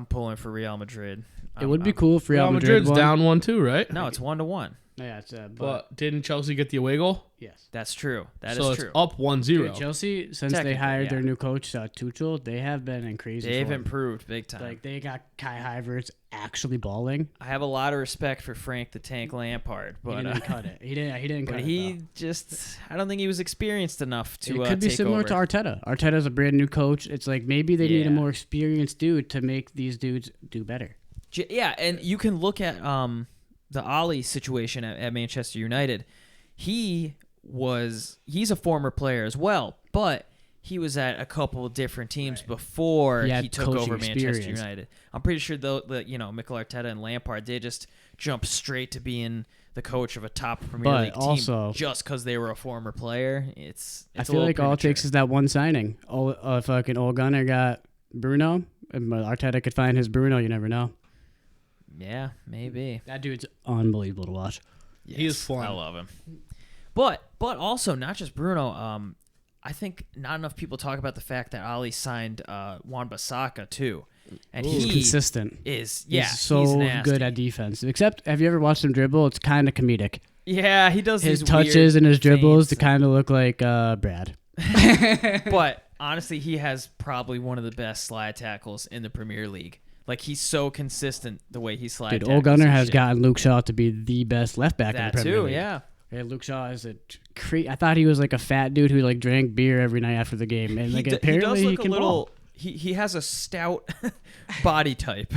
S2: pulling for Real Madrid.
S3: It would be cool if Real
S1: Real
S3: Madrid
S1: Madrid's
S3: won.
S1: down 1-2, right?
S2: No, it's 1-1.
S3: Yeah, it's but
S1: But didn't Chelsea get the away goal?
S3: yes.
S2: That's true. That is
S1: so it's
S2: true.
S1: up 1-0.
S3: Dude, Chelsea, since they
S2: Technically,
S3: hired their
S2: yeah.
S3: new coach Tuchel, they have been in crazy
S2: They've
S3: form.
S2: improved big time.
S3: Like they got Kai Havertz actually balling.
S2: I have a lot of respect for Frank the Tank Lampard,
S3: He
S2: but
S3: didn't cut it. He didn't cut
S2: but
S3: it.
S2: he
S3: though.
S2: just I don't think he was experienced enough to
S3: It could be
S2: take
S3: similar
S2: over.
S3: to Arteta. Arteta's a brand new coach. It's like maybe they need a
S2: Yeah.
S3: more experienced dude to make these dudes do better.
S2: Yeah, and you can look at the Ali situation at Manchester United. He's a former player as well, but he was at a couple of different teams before
S3: He
S2: he,
S3: had
S2: took
S3: coaching
S2: over Manchester
S3: experience.
S2: United. I'm pretty sure though that Mikel Arteta and Lampard, they just jumped straight to being the coach of a top Premier
S3: But
S2: League team
S3: also-
S2: just because they were a former player. It's
S3: I
S2: a
S3: feel
S2: little
S3: like all it takes
S2: premature.
S3: is that one signing. Fucking Ole Gunnar got Bruno, and Arteta could find his Bruno. You never know.
S2: Yeah, maybe.
S3: That dude's unbelievable to watch.
S1: He is fun.
S2: I love him. But also not just Bruno. I think not enough people talk about the fact that Ali signed Wan-Bissaka too, and
S3: He's
S2: he
S3: consistent.
S2: is
S3: He's so
S2: he's nasty.
S3: good at defense. Except, have you ever watched him dribble? It's kind of comedic.
S2: Yeah, he does
S3: His
S2: these
S3: touches
S2: weird
S3: and his dribbles to
S2: feints.
S3: kind of look like Brad.
S2: But honestly, he has probably one of the best slide tackles in the Premier League. Like he's so consistent the way he slides.
S3: Dude, Ole Gunnar has gotten Luke Shaw to be the best left back in
S2: that
S3: the Premier
S2: too.
S3: League.
S2: Yeah.
S3: Yeah, Luke Shaw is I thought he was like a fat dude who like drank beer every night after the game, and like apparently he can ball.
S2: He has a stout body type,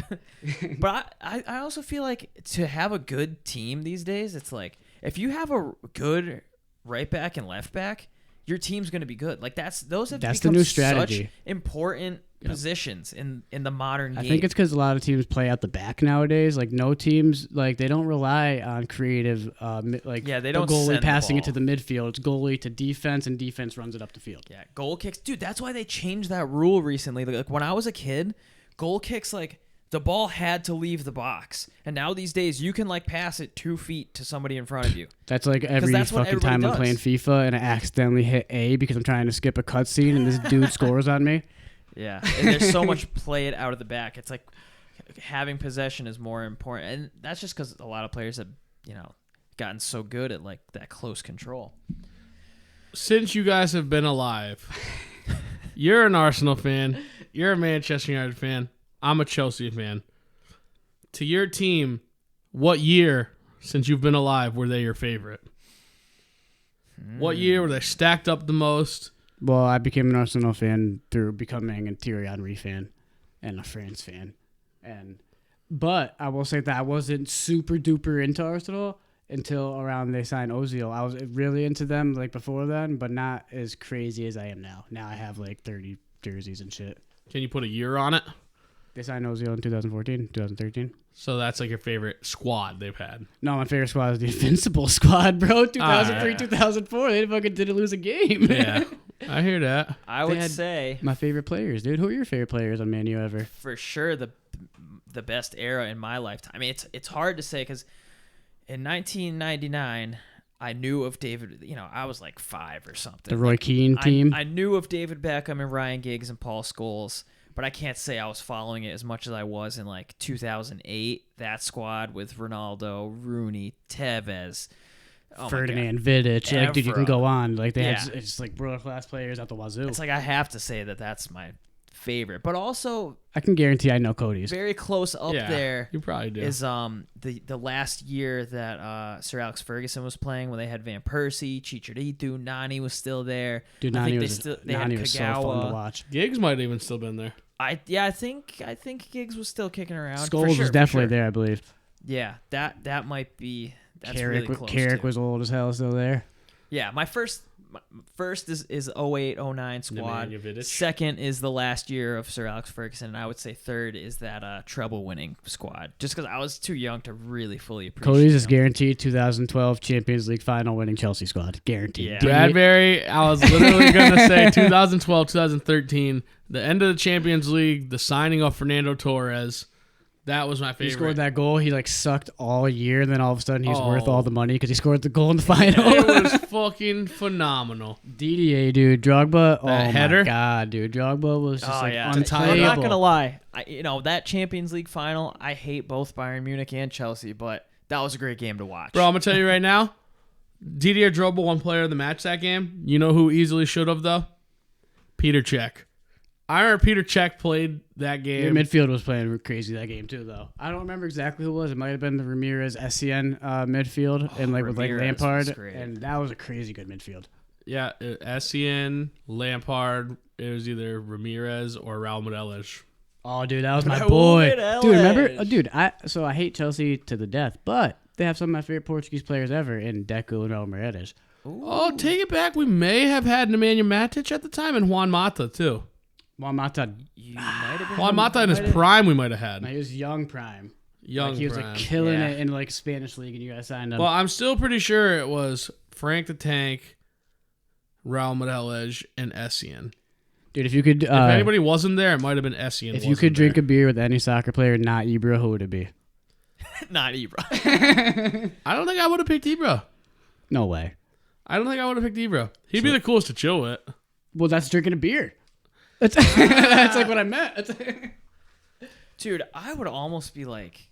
S2: but I also feel like to have a good team these days, it's like if you have a good right back and left back, your team's going to be good. Like that's
S3: the
S2: become
S3: new strategy.
S2: Such important positions in the modern game.
S3: I think it's because a lot of teams play out the back nowadays. Like no teams, like they don't rely on creative, they
S2: they
S3: the
S2: don't
S3: goalie
S2: send the
S3: passing it
S2: ball.
S3: to the midfield. It's goalie to defense, and defense runs it up the field.
S2: Yeah, goal kicks, dude. That's why they changed that rule recently. Like when I was a kid, goal kicks like the ball had to leave the box. And now these days, you can like pass it 2 feet to somebody in front of you.
S3: That's like every fucking time I'm playing FIFA and I accidentally hit A because I'm trying to skip a cutscene and this dude scores on me.
S2: Yeah, and there's so much play it out of the back. It's like having possession is more important, and that's just because a lot of players have, gotten so good at like that close control.
S1: Since you guys have been alive, you're an Arsenal fan, you're a Manchester United fan, I'm a Chelsea fan. To your team, what year since you've been alive were they your favorite? What year were they stacked up the most?
S3: Well, I became an Arsenal fan through becoming a Thierry Henry fan and a France fan. But I will say that I wasn't super duper into Arsenal until around they signed Ozil. I was really into them like before then, but not as crazy as I am now. Now I have like 30 jerseys and shit.
S1: Can you put a year on it?
S3: They signed Ozil in 2014, 2013.
S1: So that's like your favorite squad they've had.
S3: No, my favorite squad is the Invincible squad, bro. 2003, 2004. They fucking didn't lose a game.
S1: Yeah, I hear that.
S2: I would say
S3: my favorite players, dude. Who are your favorite players on Man U ever?
S2: For sure the best era in my lifetime. I mean, it's hard to say because in 1999, I knew of David. I was like 5 or something.
S3: The Roy Keane team.
S2: I knew of David Beckham and Ryan Giggs and Paul Scholes. But I can't say I was following it as much as I was in like 2008. That squad with Ronaldo, Rooney, Tevez,
S3: Ferdinand, Vidic. Like, dude, you can go on. Like they had it's like world class players at the wazoo.
S2: It's like I have to say that's my favorite. But also,
S3: I can guarantee I know Cody's.
S2: Very close up there.
S1: You probably do.
S2: Is the last year that Sir Alex Ferguson was playing when they had Van Persie, Chicharito, Nani was still there.
S3: Dude, Nani was so fun to watch.
S1: Giggs might have even still been there.
S2: I think Giggs was still kicking around.
S3: Scholes was definitely there, I believe.
S2: Yeah, that might be. That's
S3: Carrick,
S2: really close.
S3: Carrick was old as hell, still there.
S2: Yeah, my first is 08, 09 squad. Second is the last year of Sir Alex Ferguson, and I would say third is that treble winning squad. Just because I was too young to really fully appreciate.
S3: Cody's is guaranteed 2012 Champions League final winning Chelsea squad, guaranteed.
S2: Yeah.
S1: Bradbury, I was literally gonna say 2012, 2013, the end of the Champions League, the signing of Fernando Torres. That was my favorite.
S3: He scored that goal. He like sucked all year, and then all of a sudden he's worth all the money because he scored the goal in the final.
S1: It was fucking phenomenal.
S3: DDA, dude. Drogba.
S1: That header?
S3: My God, dude. Drogba was just unplayable.
S2: I'm not gonna lie. That Champions League final, I hate both Bayern Munich and Chelsea, but that was a great game to watch.
S1: Bro, I'm gonna tell you right now, Didier Drogba won player of the match that game. You know who easily should have though? Peter Cech. I remember Peter Cech played that game.
S3: Your midfield was playing crazy that game too, though. I don't remember exactly who it was. It might have been the Ramirez SCN midfield, and with like Lampard, and that was a crazy good midfield.
S1: Yeah, SCN, Lampard. It was either Ramirez or Raul Morelos.
S3: Oh, dude, that was my boy. Dude, remember? Dude, I hate Chelsea to the death, but they have some of my favorite Portuguese players ever in Deco and Raul Morelos.
S1: Oh, take it back. We may have had Nemanja Matic at the time and Juan Mata too.
S3: Juan Mata
S1: in his prime, we might have had.
S3: No, he was young prime.
S1: He
S3: was like killing it in like Spanish league, and you guys signed him.
S1: Well, I'm still pretty sure it was Frank the Tank, Raul Morelos, and Essien.
S3: Dude, if you could,
S1: if anybody wasn't there, it might have been Essien.
S3: If you could drink a beer with any soccer player, not Ibra, who would it be?
S2: Not Ibra.
S1: I don't think I would have picked Ibra.
S3: No way.
S1: I don't think I would have picked Ibra. He'd be the coolest to chill with.
S3: Well, that's drinking a beer. That's like what I meant.
S2: Dude, I would almost be like,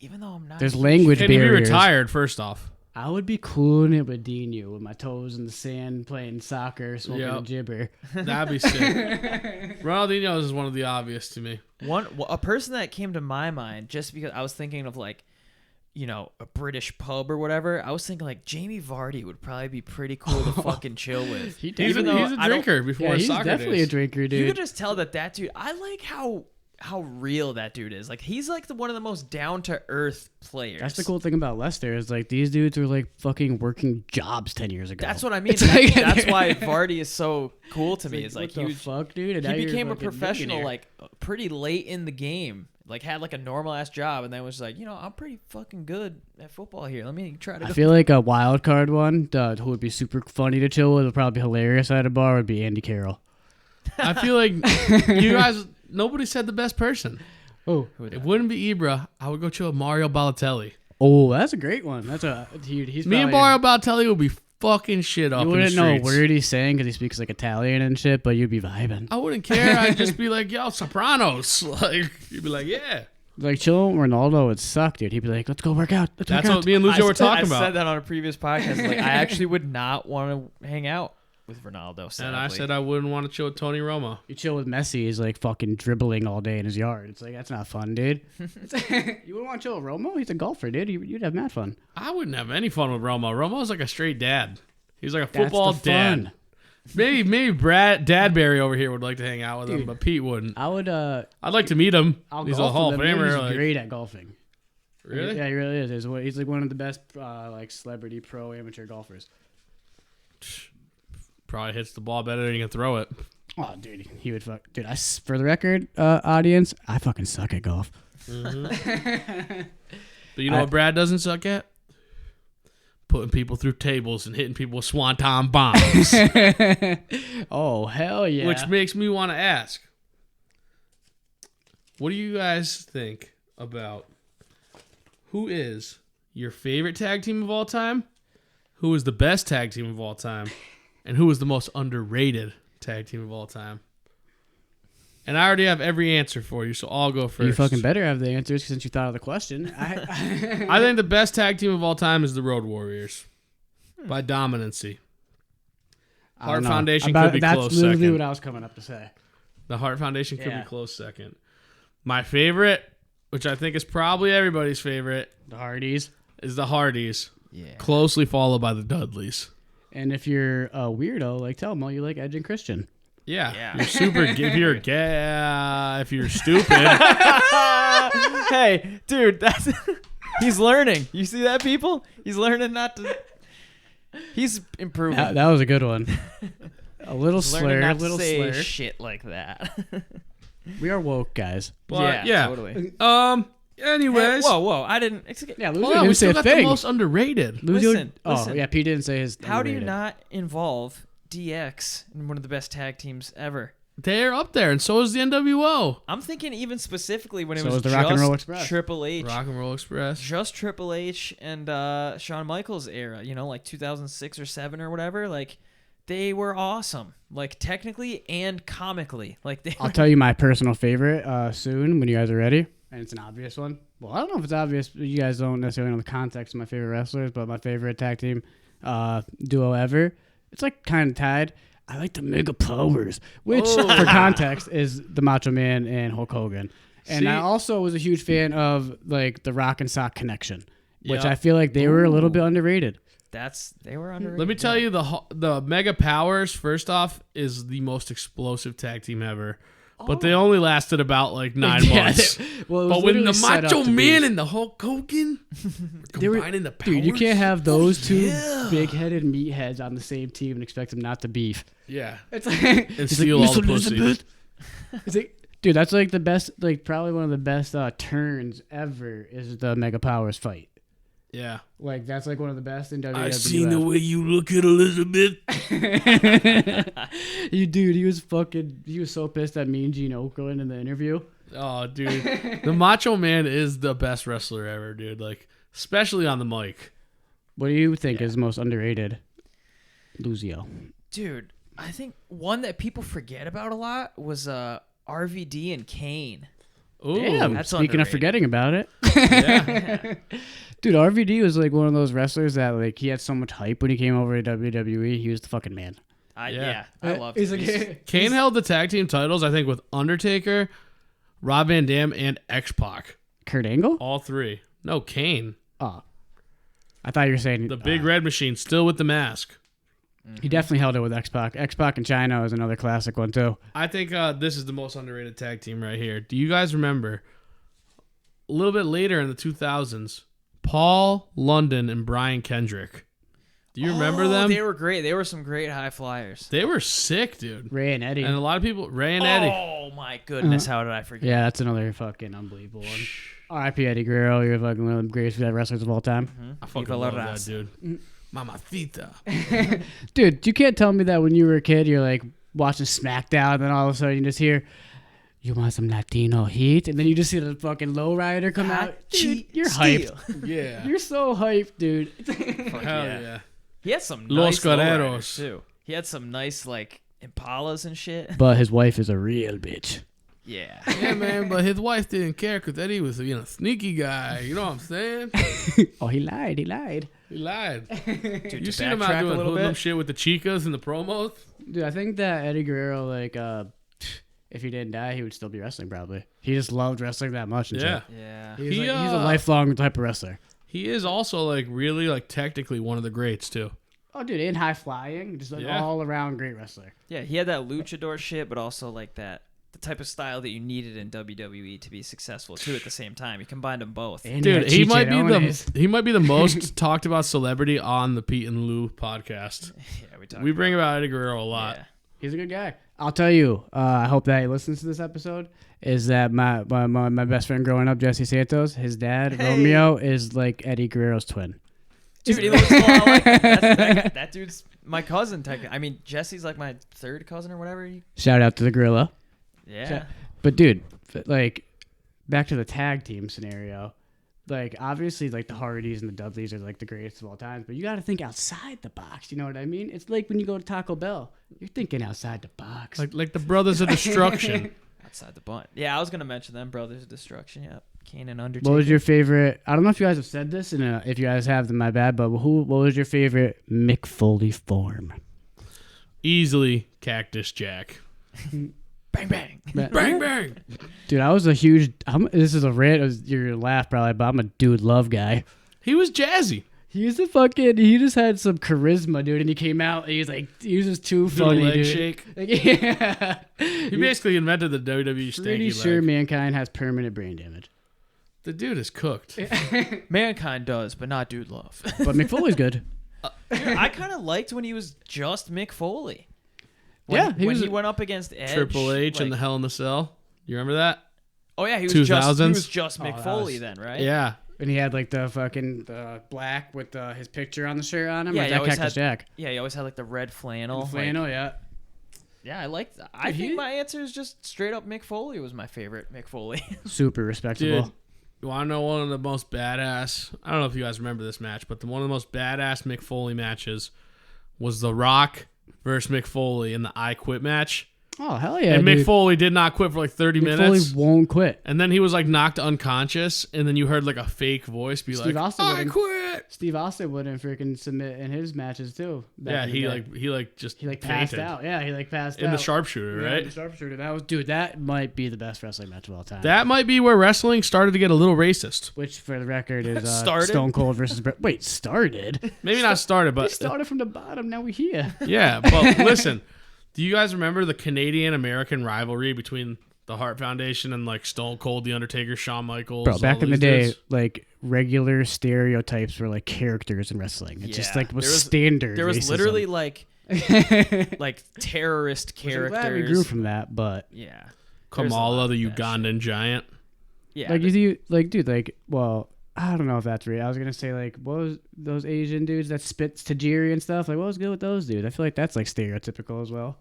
S2: even though I'm not.
S3: There's language barriers.
S1: Can you be retired first off?
S3: I would be cooling it with Dino with my toes in the sand, playing soccer, smoking a gibber.
S1: That'd be sick. Ronaldinho is one of the obvious to me.
S2: A person that came to my mind just because I was thinking of like, a British pub or whatever. I was thinking like Jamie Vardy would probably be pretty cool to fucking chill with.
S1: He's a drinker before his soccer days.
S3: He's definitely a drinker, dude.
S2: You could just tell that dude. I like how real that dude is. Like he's like one of the most down to earth players.
S3: That's the cool thing about Leicester is like these dudes were like fucking working jobs 10 years ago.
S2: That's what I mean. That's why Vardy is so cool to me. Is like
S3: what the fuck, dude?
S2: He became a professional like pretty late in the game. Like had like a normal ass job and then was like, I'm pretty fucking good at football here. Let me try to.
S3: I feel like a wild card one who would be super funny to chill with, would probably be hilarious at a bar, would be Andy Carroll.
S1: I feel like you guys, nobody said the best person.
S3: Oh,
S1: It wouldn't be Ibra. I would go chill with Mario Balotelli.
S3: oh, that's a great one. That's a he's
S1: Me and Mario Balotelli would be fucking shit up.
S3: You
S1: in the
S3: wouldn't know a
S1: streets.
S3: word he's saying because he speaks like Italian and shit, but you'd be vibing.
S1: I wouldn't care. I'd just be like, yo, Sopranos. Like, you'd be like, yeah.
S3: Like chilling with Ronaldo would suck, dude. He'd be like, "Let's go work out."
S1: That's what me and Lucio were talking
S2: I
S1: about.
S2: said that on a previous podcast. Like, I actually would not want to hang out with Ronaldo. Sadly.
S1: And I said I wouldn't want to chill with Tony Romo.
S3: You chill with Messi, he's like fucking dribbling all day in his yard. It's like that's not fun, dude. You wouldn't want to chill with Romo? He's a golfer, dude. You'd have mad fun.
S1: I wouldn't have any fun with Romo. Romo's like a straight dad. He's like a
S3: That's
S1: football
S3: the
S1: dad.
S3: fun.
S1: Maybe Dadberry over here would like to hang out with him,
S3: Dude.
S1: but Pete wouldn't.
S3: I would.
S1: I'd like to meet him.
S3: I'll
S1: He's a
S3: golf
S1: Hall
S3: with
S1: of
S3: him.
S1: Famer.
S3: He's
S1: Like,
S3: great at golfing.
S1: really?
S3: Yeah, he really is. He's like one of the best like celebrity pro amateur golfers.
S1: Probably hits the ball better than you can throw it.
S3: Oh, dude, he would fuck. Dude, for the record, audience, I fucking suck at golf.
S1: But you know what Brad doesn't suck at? Putting people through tables and hitting people with swanton bombs.
S3: Oh, hell yeah.
S1: Which makes me want to ask, what do you guys think about who is your favorite tag team of all time, who is the best tag team of all time, and who is the most underrated tag team of all time? And I already have every answer for you, so I'll go first.
S3: You fucking better have the answers since you thought of the question.
S1: I think the best tag team of all time is the Road Warriors by dominancy. Heart Foundation could be close
S3: That's literally
S1: second.
S3: what I was coming up to say.
S1: The Heart Foundation could
S3: Yeah.
S1: be close second. My favorite, which I think is probably everybody's favorite,
S3: The Hardys.
S1: is the Hardys,
S2: Yeah.
S1: closely followed by the Dudleys.
S3: And if you're a weirdo, like tell them all you like Edge and Christian.
S1: Yeah. You're super. If you're stupid.
S2: Hey, dude, that's he's learning. You see that, people? He's learning not to. He's improving.
S3: That was a good one. A little
S2: He's learning
S3: slur,
S2: not
S3: a little
S2: to say
S3: slur.
S2: shit like that.
S3: We are woke, guys.
S1: But,
S2: yeah, totally.
S1: Anyways.
S2: Whoa! I didn't.
S3: Yeah,
S1: Hold
S3: Lucio
S1: on, we
S3: didn't say
S1: still
S3: a
S1: got
S3: thing.
S1: the most underrated.
S3: Lucio,
S2: Listen.
S3: yeah, Pete didn't say his.
S2: How do you
S3: underrated.
S2: not involve DX in one of the best tag teams ever?
S1: They're up there, and so is the NWO.
S2: I'm thinking even specifically when it
S3: So
S2: was
S3: is the
S2: just
S3: Rock and Roll Express.
S2: Triple H,
S1: Rock and Roll Express.
S2: just Triple H and Shawn Michaels era. You know, like 2006 or 7 or whatever. Like they were awesome, like technically and comically. Like they.
S3: I'll tell you my personal favorite soon when you guys are ready, and it's an obvious one. Well, I don't know if it's obvious. You guys don't necessarily know the context of my favorite wrestlers, but my favorite tag team duo ever. It's like kind of tied. I like the Mega Powers, which for context is the Macho Man and Hulk Hogan. And
S1: See?
S3: I also was a huge fan of like the Rock and Sock Connection, which
S1: Yeah.
S3: I feel like they were a little bit underrated.
S2: They were underrated.
S1: Let me tell you, the Mega Powers, first off, is the most explosive tag team ever. But they only lasted about like 9
S3: Yeah,
S1: months.
S3: Well, it was
S1: But when the
S3: literally set up
S1: Macho
S3: to be-
S1: Man and the Hulk Hogan
S3: They were-
S1: combining the powers.
S3: Dude, you can't have those two big-headed meatheads on the same team and expect them not to beef.
S1: Yeah.
S3: It's like
S1: And steal all the pussy.
S3: It's like, dude, that's like the best, like probably one of the best turns ever is the Mega Powers fight.
S1: Yeah.
S3: Like that's like one of the best in WWF.
S1: I seen the way you look at Elizabeth.
S3: He was so pissed at Mean Gene Okerlund in the interview.
S1: Oh, dude. The Macho Man is the best wrestler ever, dude. Like, especially on the mic.
S3: What do you think is most underrated? Lucio.
S2: Dude, I think one that people forget about a lot was RVD and Kane.
S1: Ooh.
S3: Damn,
S2: that's
S3: speaking of
S2: underrated.
S3: forgetting about it.
S1: Yeah.
S3: Dude, RVD was like one of those wrestlers that like he had so much hype when he came over to WWE. He was the fucking man.
S2: I love
S3: He's
S2: it.
S3: like,
S1: Kane held the tag team titles, I think, with Undertaker, Rob Van Dam, and X-Pac.
S3: Kurt Angle?
S1: All three. No, Kane.
S3: Oh. I thought you were saying
S1: The big red machine, still with the mask.
S3: he definitely held it with X-Pac. X-Pac in China is another classic one too.
S1: I think this is the most underrated tag team right here. Do you guys remember a little bit later in the 2000s, Paul London and Brian Kendrick? Do you remember them?
S2: They were great. They were some great high flyers.
S1: They were sick, dude.
S3: Ray and Eddie.
S1: And a lot of people, Ray and Eddie.
S2: Oh my goodness, how did I forget?
S3: Yeah, that's another fucking unbelievable one. R.I.P. Eddie Guerrero. You're fucking one of the greatest wrestlers of all time.
S1: I fucking
S2: Viva la
S1: love that,
S2: raza.
S1: dude. Mamacita.
S3: Dude, you can't tell me that when you were a kid, you're like watching SmackDown, and then all of a sudden you just hear, you want some Latino heat? And then you just see the fucking lowrider come out. Dude, you're hyped.
S1: Yeah.
S3: You're so hyped, dude.
S2: Fuck
S1: Hell yeah.
S2: He had some
S1: Los
S2: nice lowriders,
S1: Guerreros.
S2: too. He had some nice like Impalas and shit.
S3: But his wife is a real bitch.
S2: Yeah.
S1: Yeah, man, but his wife didn't care because Eddie was a sneaky guy. You know what I'm saying?
S3: Oh, he lied.
S1: He lied.
S2: Dude,
S1: You
S2: to
S1: seen him
S2: backtrack
S1: out
S2: a
S1: doing
S2: little
S1: hoodlum
S2: bit.
S1: shit with the chicas in the promos?
S3: Dude, I think that Eddie Guerrero, like, if he didn't die, he would still be wrestling probably. He just loved wrestling that much. And
S1: Yeah.
S3: shit.
S2: Yeah.
S3: He's,
S1: He,
S3: he's a lifelong type of wrestler.
S1: He is also like really like technically one of the greats too.
S3: Oh, dude, in high flying, just like all around great wrestler.
S2: Yeah, he had that luchador shit, but also like the type of style that you needed in WWE to be successful too. At the same time, he combined them both.
S3: And
S1: Dude, he might be
S3: chicharrones.
S1: the most talked about celebrity on the Pete and Lou podcast.
S2: Yeah,
S1: We bring about Eddie Guerrero a lot.
S2: Yeah.
S3: He's a good guy. I'll tell you. I hope that he listens to this episode. Is that my best friend growing up, Jesse Santos? His dad, Romeo, is like Eddie Guerrero's twin.
S2: Dude, he looks a lot like that dude's my cousin. Technically, I mean, Jesse's like my third cousin or whatever.
S3: Shout out to the gorilla.
S2: Yeah.
S3: But dude, like, back to the tag team scenario. Like, obviously, like the Hardys and the Dudleys are like the greatest of all time. But you got to think outside the box. You know what I mean? It's like when you go to Taco Bell, you're thinking outside the box.
S1: Like the Brothers of Destruction.
S2: Outside the bunt. Yeah, I was gonna mention them, Brothers of Destruction. Yeah, Kane and Undertaker.
S3: What was your favorite? I don't know if you guys have said this, and if you guys have, then my bad. But what was your favorite Mick Foley form?
S1: Easily Cactus Jack.
S2: Bang bang.
S1: Bang bang.
S3: Dude, I was a huge. This is a rant. You're gonna laugh probably, but I'm a dude love guy.
S1: He was jazzy.
S3: He just had some charisma, dude, and he came out and he was just too
S1: Did a
S3: funny,
S1: leg
S3: dude.
S1: shake.
S3: Like, yeah.
S1: He basically invented the WWE stanky
S3: Pretty
S1: leg.
S3: sure Mankind has permanent brain damage.
S1: The dude is cooked.
S2: Mankind does, but not Dude Love.
S3: But Mick Foley's good.
S2: I kind of liked when he was just Mick Foley.
S3: Yeah,
S2: When he went up against Edge.
S1: Triple H and the Hell in the Cell. You remember that?
S2: Oh yeah, he was
S1: 2000s?
S2: just Mick Foley then, right?
S1: Yeah.
S3: And he had like the fucking black with his picture on the shirt on him.
S2: Yeah,
S3: Like
S2: he
S3: that
S2: always
S3: Cactus Jack.
S2: Yeah, he always had like the red flannel.
S3: Flannel, yeah.
S2: Yeah, I like that. I think my answer is just straight up Mick Foley was my favorite Mick Foley.
S3: Super respectable.
S1: Dude, you want to know one of the most badass? I don't know if you guys remember this match, but one of the most badass Mick Foley matches was The Rock versus Mick Foley in the I Quit match.
S3: Oh, hell yeah,
S1: And
S3: dude.
S1: Mick Foley did not quit for like 30
S3: Mick
S1: minutes.
S3: Foley won't quit.
S1: And then he was like knocked unconscious, and then you heard like a fake voice be
S3: Steve
S1: like,
S3: Austin
S1: I
S3: wouldn't-
S1: quit.
S3: Steve Austin wouldn't freaking submit in his matches too.
S1: Yeah, he
S3: passed
S1: fainted.
S3: out. Yeah, he passed out.
S1: In the sharpshooter,
S3: Yeah,
S1: right?
S3: the sharpshooter. That might be the best wrestling match of all time.
S1: That might be where wrestling started to get a little racist.
S3: Which, for the record, is
S2: Started?
S3: Stone Cold versus Wait, started?
S1: Maybe not started,
S3: They
S1: but
S3: started from the bottom. Now we're here.
S1: yeah. But listen, do you guys remember the Canadian-American rivalry between the Hart Foundation and like Stone Cold, The Undertaker, Shawn Michaels?
S3: Bro, back
S1: all
S3: in the
S1: these
S3: day,
S1: dudes?
S3: like regular stereotypes were like characters in wrestling. It just like was standard.
S2: There was
S3: racism.
S2: literally like terrorist
S3: Which I'm
S2: characters.
S3: glad we grew from that, but
S2: Yeah. There's a lot
S1: Kamala,
S2: of
S1: the
S2: that
S1: Ugandan giant.
S2: shit. Yeah.
S3: like you see, like dude, like well, I don't know if that's real. I was gonna say like what was those Asian dudes that spits Tajiri and stuff? Like what was good with those dudes? I feel like that's like stereotypical as well.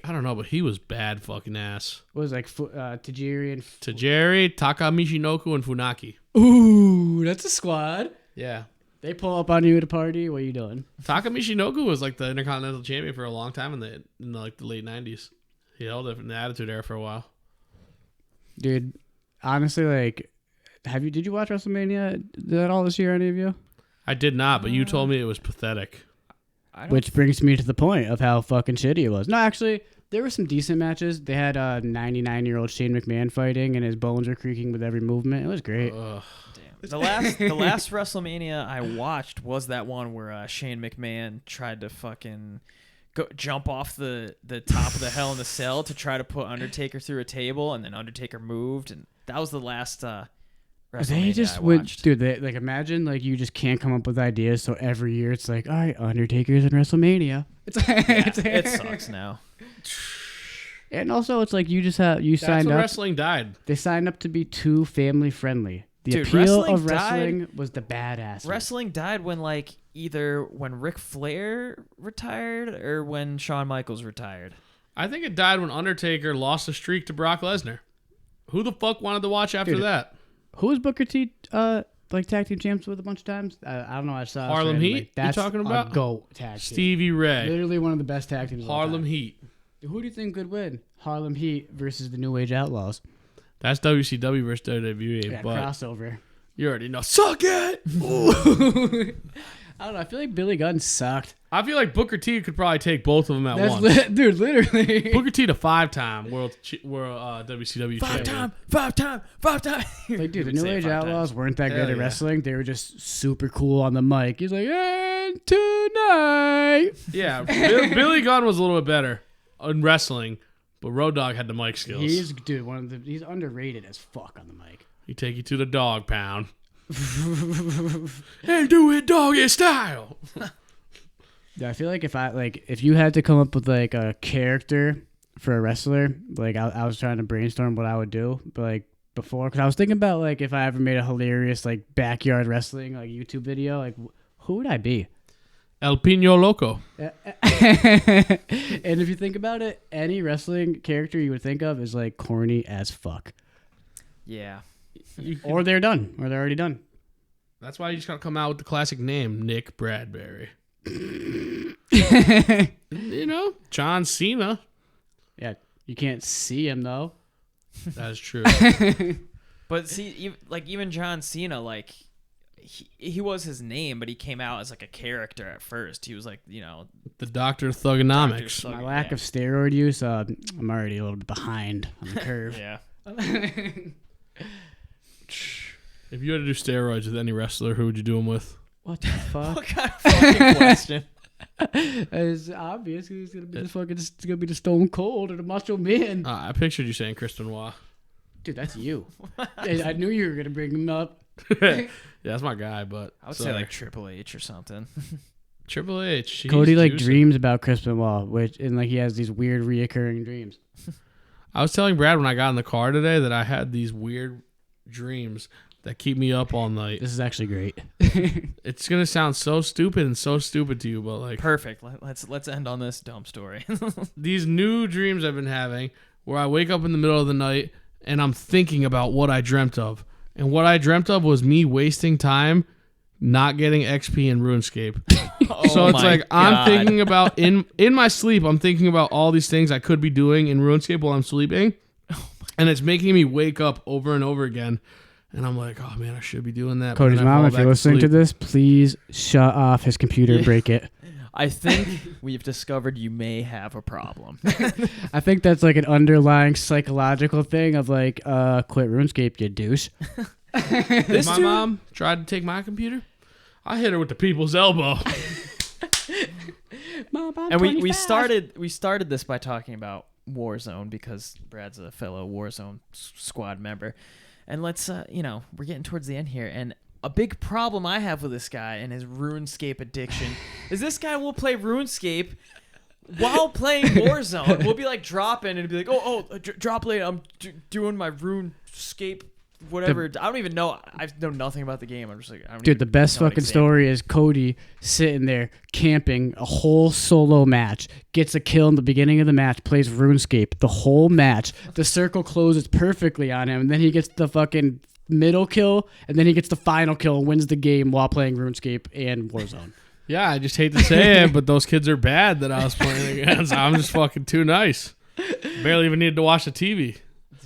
S1: I don't know, but he was bad fucking ass.
S3: What was like Tajiri and
S1: Tajiri, Takamichinoku, and Funaki.
S3: Ooh, that's a squad.
S1: Yeah.
S3: They pull up on you at a party. What are you doing?
S1: Takamichinoku was like the Intercontinental Champion for a long time in the like the late 90s. He held it in the Attitude Era for a while.
S3: Dude, honestly, like, did you watch WrestleMania at all this year, any of you?
S1: I did not, but you told me it was pathetic.
S3: Which brings me to the point of how fucking shitty it was. No, actually, there were some decent matches. They had a 99-year-old Shane McMahon fighting, and his bones were creaking with every movement. It was great.
S1: Ugh.
S2: The last WrestleMania I watched was that one where Shane McMahon tried to fucking jump off the top of the Hell in the Cell to try to put Undertaker through a table, and then Undertaker moved, and that was the last WrestleMania
S3: They just
S2: I
S3: would,
S2: watched.
S3: dude. Like, imagine like you just can't come up with ideas, so every year it's like, all right, Undertaker's in WrestleMania.
S2: It sucks now.
S3: And also, it's like you
S1: That's
S3: signed
S1: when
S3: up.
S1: wrestling died.
S3: They signed up to be too family friendly. The
S2: Dude,
S3: appeal
S2: wrestling
S3: of wrestling was the badass.
S2: Wrestling died when either when Ric Flair retired or when Shawn Michaels retired.
S1: I think it died when Undertaker lost a streak to Brock Lesnar. Who the fuck wanted to watch after
S3: Dude,
S1: that?
S3: Who was Booker T like tag team champs with a bunch of times? I don't know. I saw
S1: Harlem Heat?
S3: That's
S1: you talking about?
S3: a GOAT tag team.
S1: Stevie Ray.
S3: Literally one of the best tag teams.
S1: Harlem Heat.
S3: Who do you think could win? Harlem Heat versus the New Age Outlaws.
S1: That's WCW versus WWE.
S3: Yeah,
S1: but
S3: crossover.
S1: you already know. Suck it!
S3: I don't know. I feel like Billy Gunn sucked.
S1: I feel like Booker T could probably take both of them at once.
S3: Dude, literally.
S1: Booker T, the 5-time world WCW champion.
S2: Five time.
S3: Like, dude, the New Age Outlaws weren't that good at wrestling. They were just super cool on the mic. He's like, and tonight.
S1: Yeah, Billy Gunn was a little bit better in wrestling, but Road Dogg had the mic skills.
S3: He's underrated as fuck on the mic.
S1: He take you to the dog pound. And do it doggy style.
S3: Yeah, I feel like if you had to come up with like a character for a wrestler, like I was trying to brainstorm what I would do, but like before, because I was thinking about like if I ever made a hilarious like backyard wrestling like YouTube video, like who would I be?
S1: El Pino Loco.
S3: And if you think about it, any wrestling character you would think of is like corny as fuck.
S2: Yeah.
S3: Or they're done. Or they're already done.
S1: That's why you just gotta come out with the classic name, Nick Bradbury. You know, John Cena.
S3: Yeah, you can't see him though.
S1: That's true.
S2: But see, even John Cena, like he was his name, but he came out as like a character at first. He was like, you know,
S1: the Dr. Thugonomics.
S3: My lack of steroid use, I'm already a little bit behind on the curve.
S2: Yeah.
S1: If you had to do steroids with any wrestler, who would you do them with?
S3: What the fuck?
S2: What kind of fucking question?
S3: It's obvious. He's gonna be the Stone Cold or the Macho Man.
S1: I pictured you saying Chris Benoit.
S3: Dude, that's you. I knew you were gonna bring him up.
S1: Yeah, that's my guy. But
S2: I would say like Triple H or something.
S1: Triple H.
S3: Cody like dreams about Chris Benoit, and like he has these weird reoccurring dreams.
S1: I was telling Brad when I got in the car today that I had these weird dreams that keep me up all night.
S3: This is actually great.
S1: It's gonna sound so stupid to you, but like
S2: perfect. Let's end on this dumb story.
S1: These new dreams I've been having, where I wake up in the middle of the night and I'm thinking about what I dreamt of, and what I dreamt of was me wasting time not getting XP in RuneScape. So it's like I'm thinking about in my sleep. I'm thinking about all these things I could be doing in RuneScape while I'm sleeping, and it's making me wake up over and over again. And I'm like, oh man, I should be doing that.
S3: Cody's mom, if you're listening to this, please shut off his computer and break it.
S2: I think we've discovered you may have a problem.
S3: I think that's like an underlying psychological thing of like, quit RuneScape, you douche.
S1: If my mom tried to take my computer, I hit her with the people's elbow.
S3: Mom,
S2: and we started this by talking about Warzone because Brad's a fellow Warzone squad member. And let's, we're getting towards the end here. And a big problem I have with this guy and his RuneScape addiction is this guy will play RuneScape while playing Warzone. We'll be like dropping and be like, drop late. I'm doing my RuneScape, whatever. I don't even know. I know nothing about the game. I'm just like, I don't
S3: dude, the best fucking story is Cody sitting there camping a whole solo match, gets a kill in the beginning of the match, plays RuneScape the whole match. The circle closes perfectly on him, and then he gets the fucking middle kill, and then he gets the final kill and wins the game while playing RuneScape and Warzone.
S1: Yeah, I just hate to say it, but those kids are bad that I was playing against. I'm just fucking too nice. Barely even needed to watch the TV.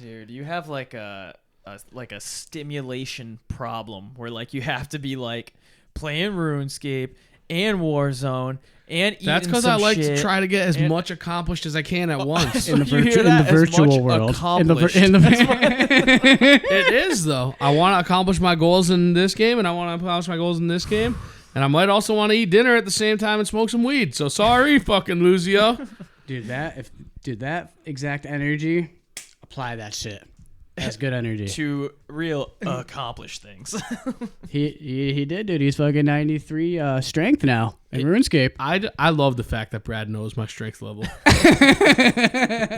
S2: Dude, you have like a stimulation problem where like you have to be like playing RuneScape and Warzone and eating. That's because I like
S1: to try to get as much accomplished as I can at once
S3: in the virtual world.
S1: It is though. I want to accomplish my goals in this game, and I want to accomplish my goals in this game, and I might also want to eat dinner at the same time and smoke some weed. So sorry, fucking Luzio.
S3: Dude, that exact energy, apply that shit. That's good energy.
S2: To real accomplished things.
S3: He did, dude. He's fucking 93 strength now in RuneScape.
S1: I love the fact that Brad knows my strength level.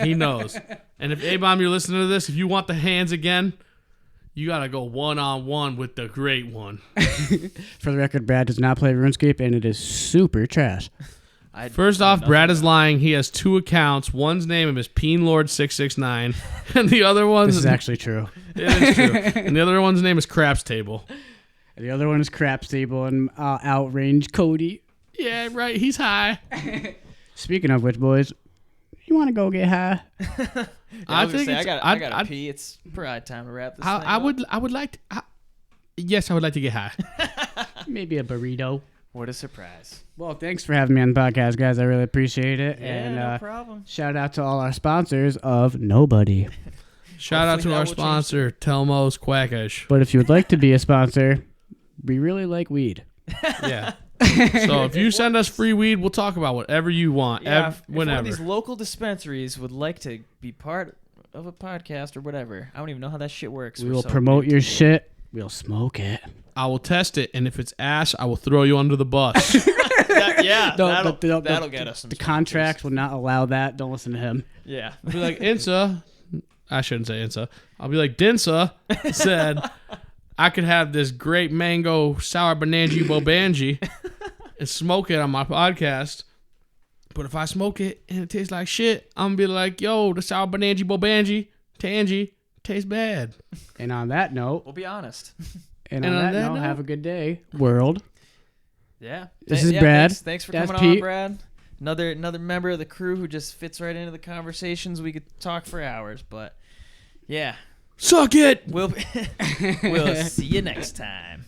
S1: He knows. And if A-Bomb, you're listening to this, if you want the hands again, you got to go one-on-one with the great one.
S3: For the record, Brad does not play RuneScape, and it is super trash.
S1: First off, Brad is lying. He has 2 accounts. One's name is PeenLord669, and the other one's...
S3: This is actually true.
S1: It is true. And the other one's name is Craps Table.
S3: The other one is Craps Table and Outrange Cody.
S1: Yeah, right. He's high.
S3: Speaking of which, boys, you want to go get high?
S2: I think I gotta pee. It's probably time to wrap this thing up.
S1: I would like to... yes, I would like to get high.
S3: Maybe a burrito.
S2: What a surprise.
S3: Well, thanks for having me on the podcast, guys. I really appreciate it.
S2: Yeah,
S3: and,
S2: no problem.
S3: Shout out to all our sponsors of Nobody.
S1: Shout out to our sponsor, Telmo's Quackish.
S3: But if you would like to be a sponsor, we really like weed.
S1: Yeah. So if you send us free weed, we'll talk about whatever you want.
S2: Yeah, if
S1: whenever.
S2: one of these local dispensaries would like to be part of a podcast or whatever, I don't even know how that shit works.
S3: We will promote your shit. We'll smoke it.
S1: I will test it, and if it's ass, I will throw you under the bus.
S2: That'll get us some
S3: The contract will not allow that. Don't listen to him.
S2: Yeah.
S1: I'll be like, Insa. I shouldn't say Insa. I'll be like, Dinsa said I could have this great mango sour bananji bobanji and smoke it on my podcast. But if I smoke it and it tastes like shit, I'm going to be like, yo, the sour bananji bobanji, tangy, tastes bad.
S3: And on that note,
S2: We'll be honest.
S3: And on that note, have a good day, world.
S2: Yeah.
S3: This is Brad.
S2: Thanks for
S3: That's
S2: coming on,
S3: Pete.
S2: Brad. Another member of the crew who just fits right into the conversations. We could talk for hours, but yeah.
S1: Suck it!
S2: We'll see you next time.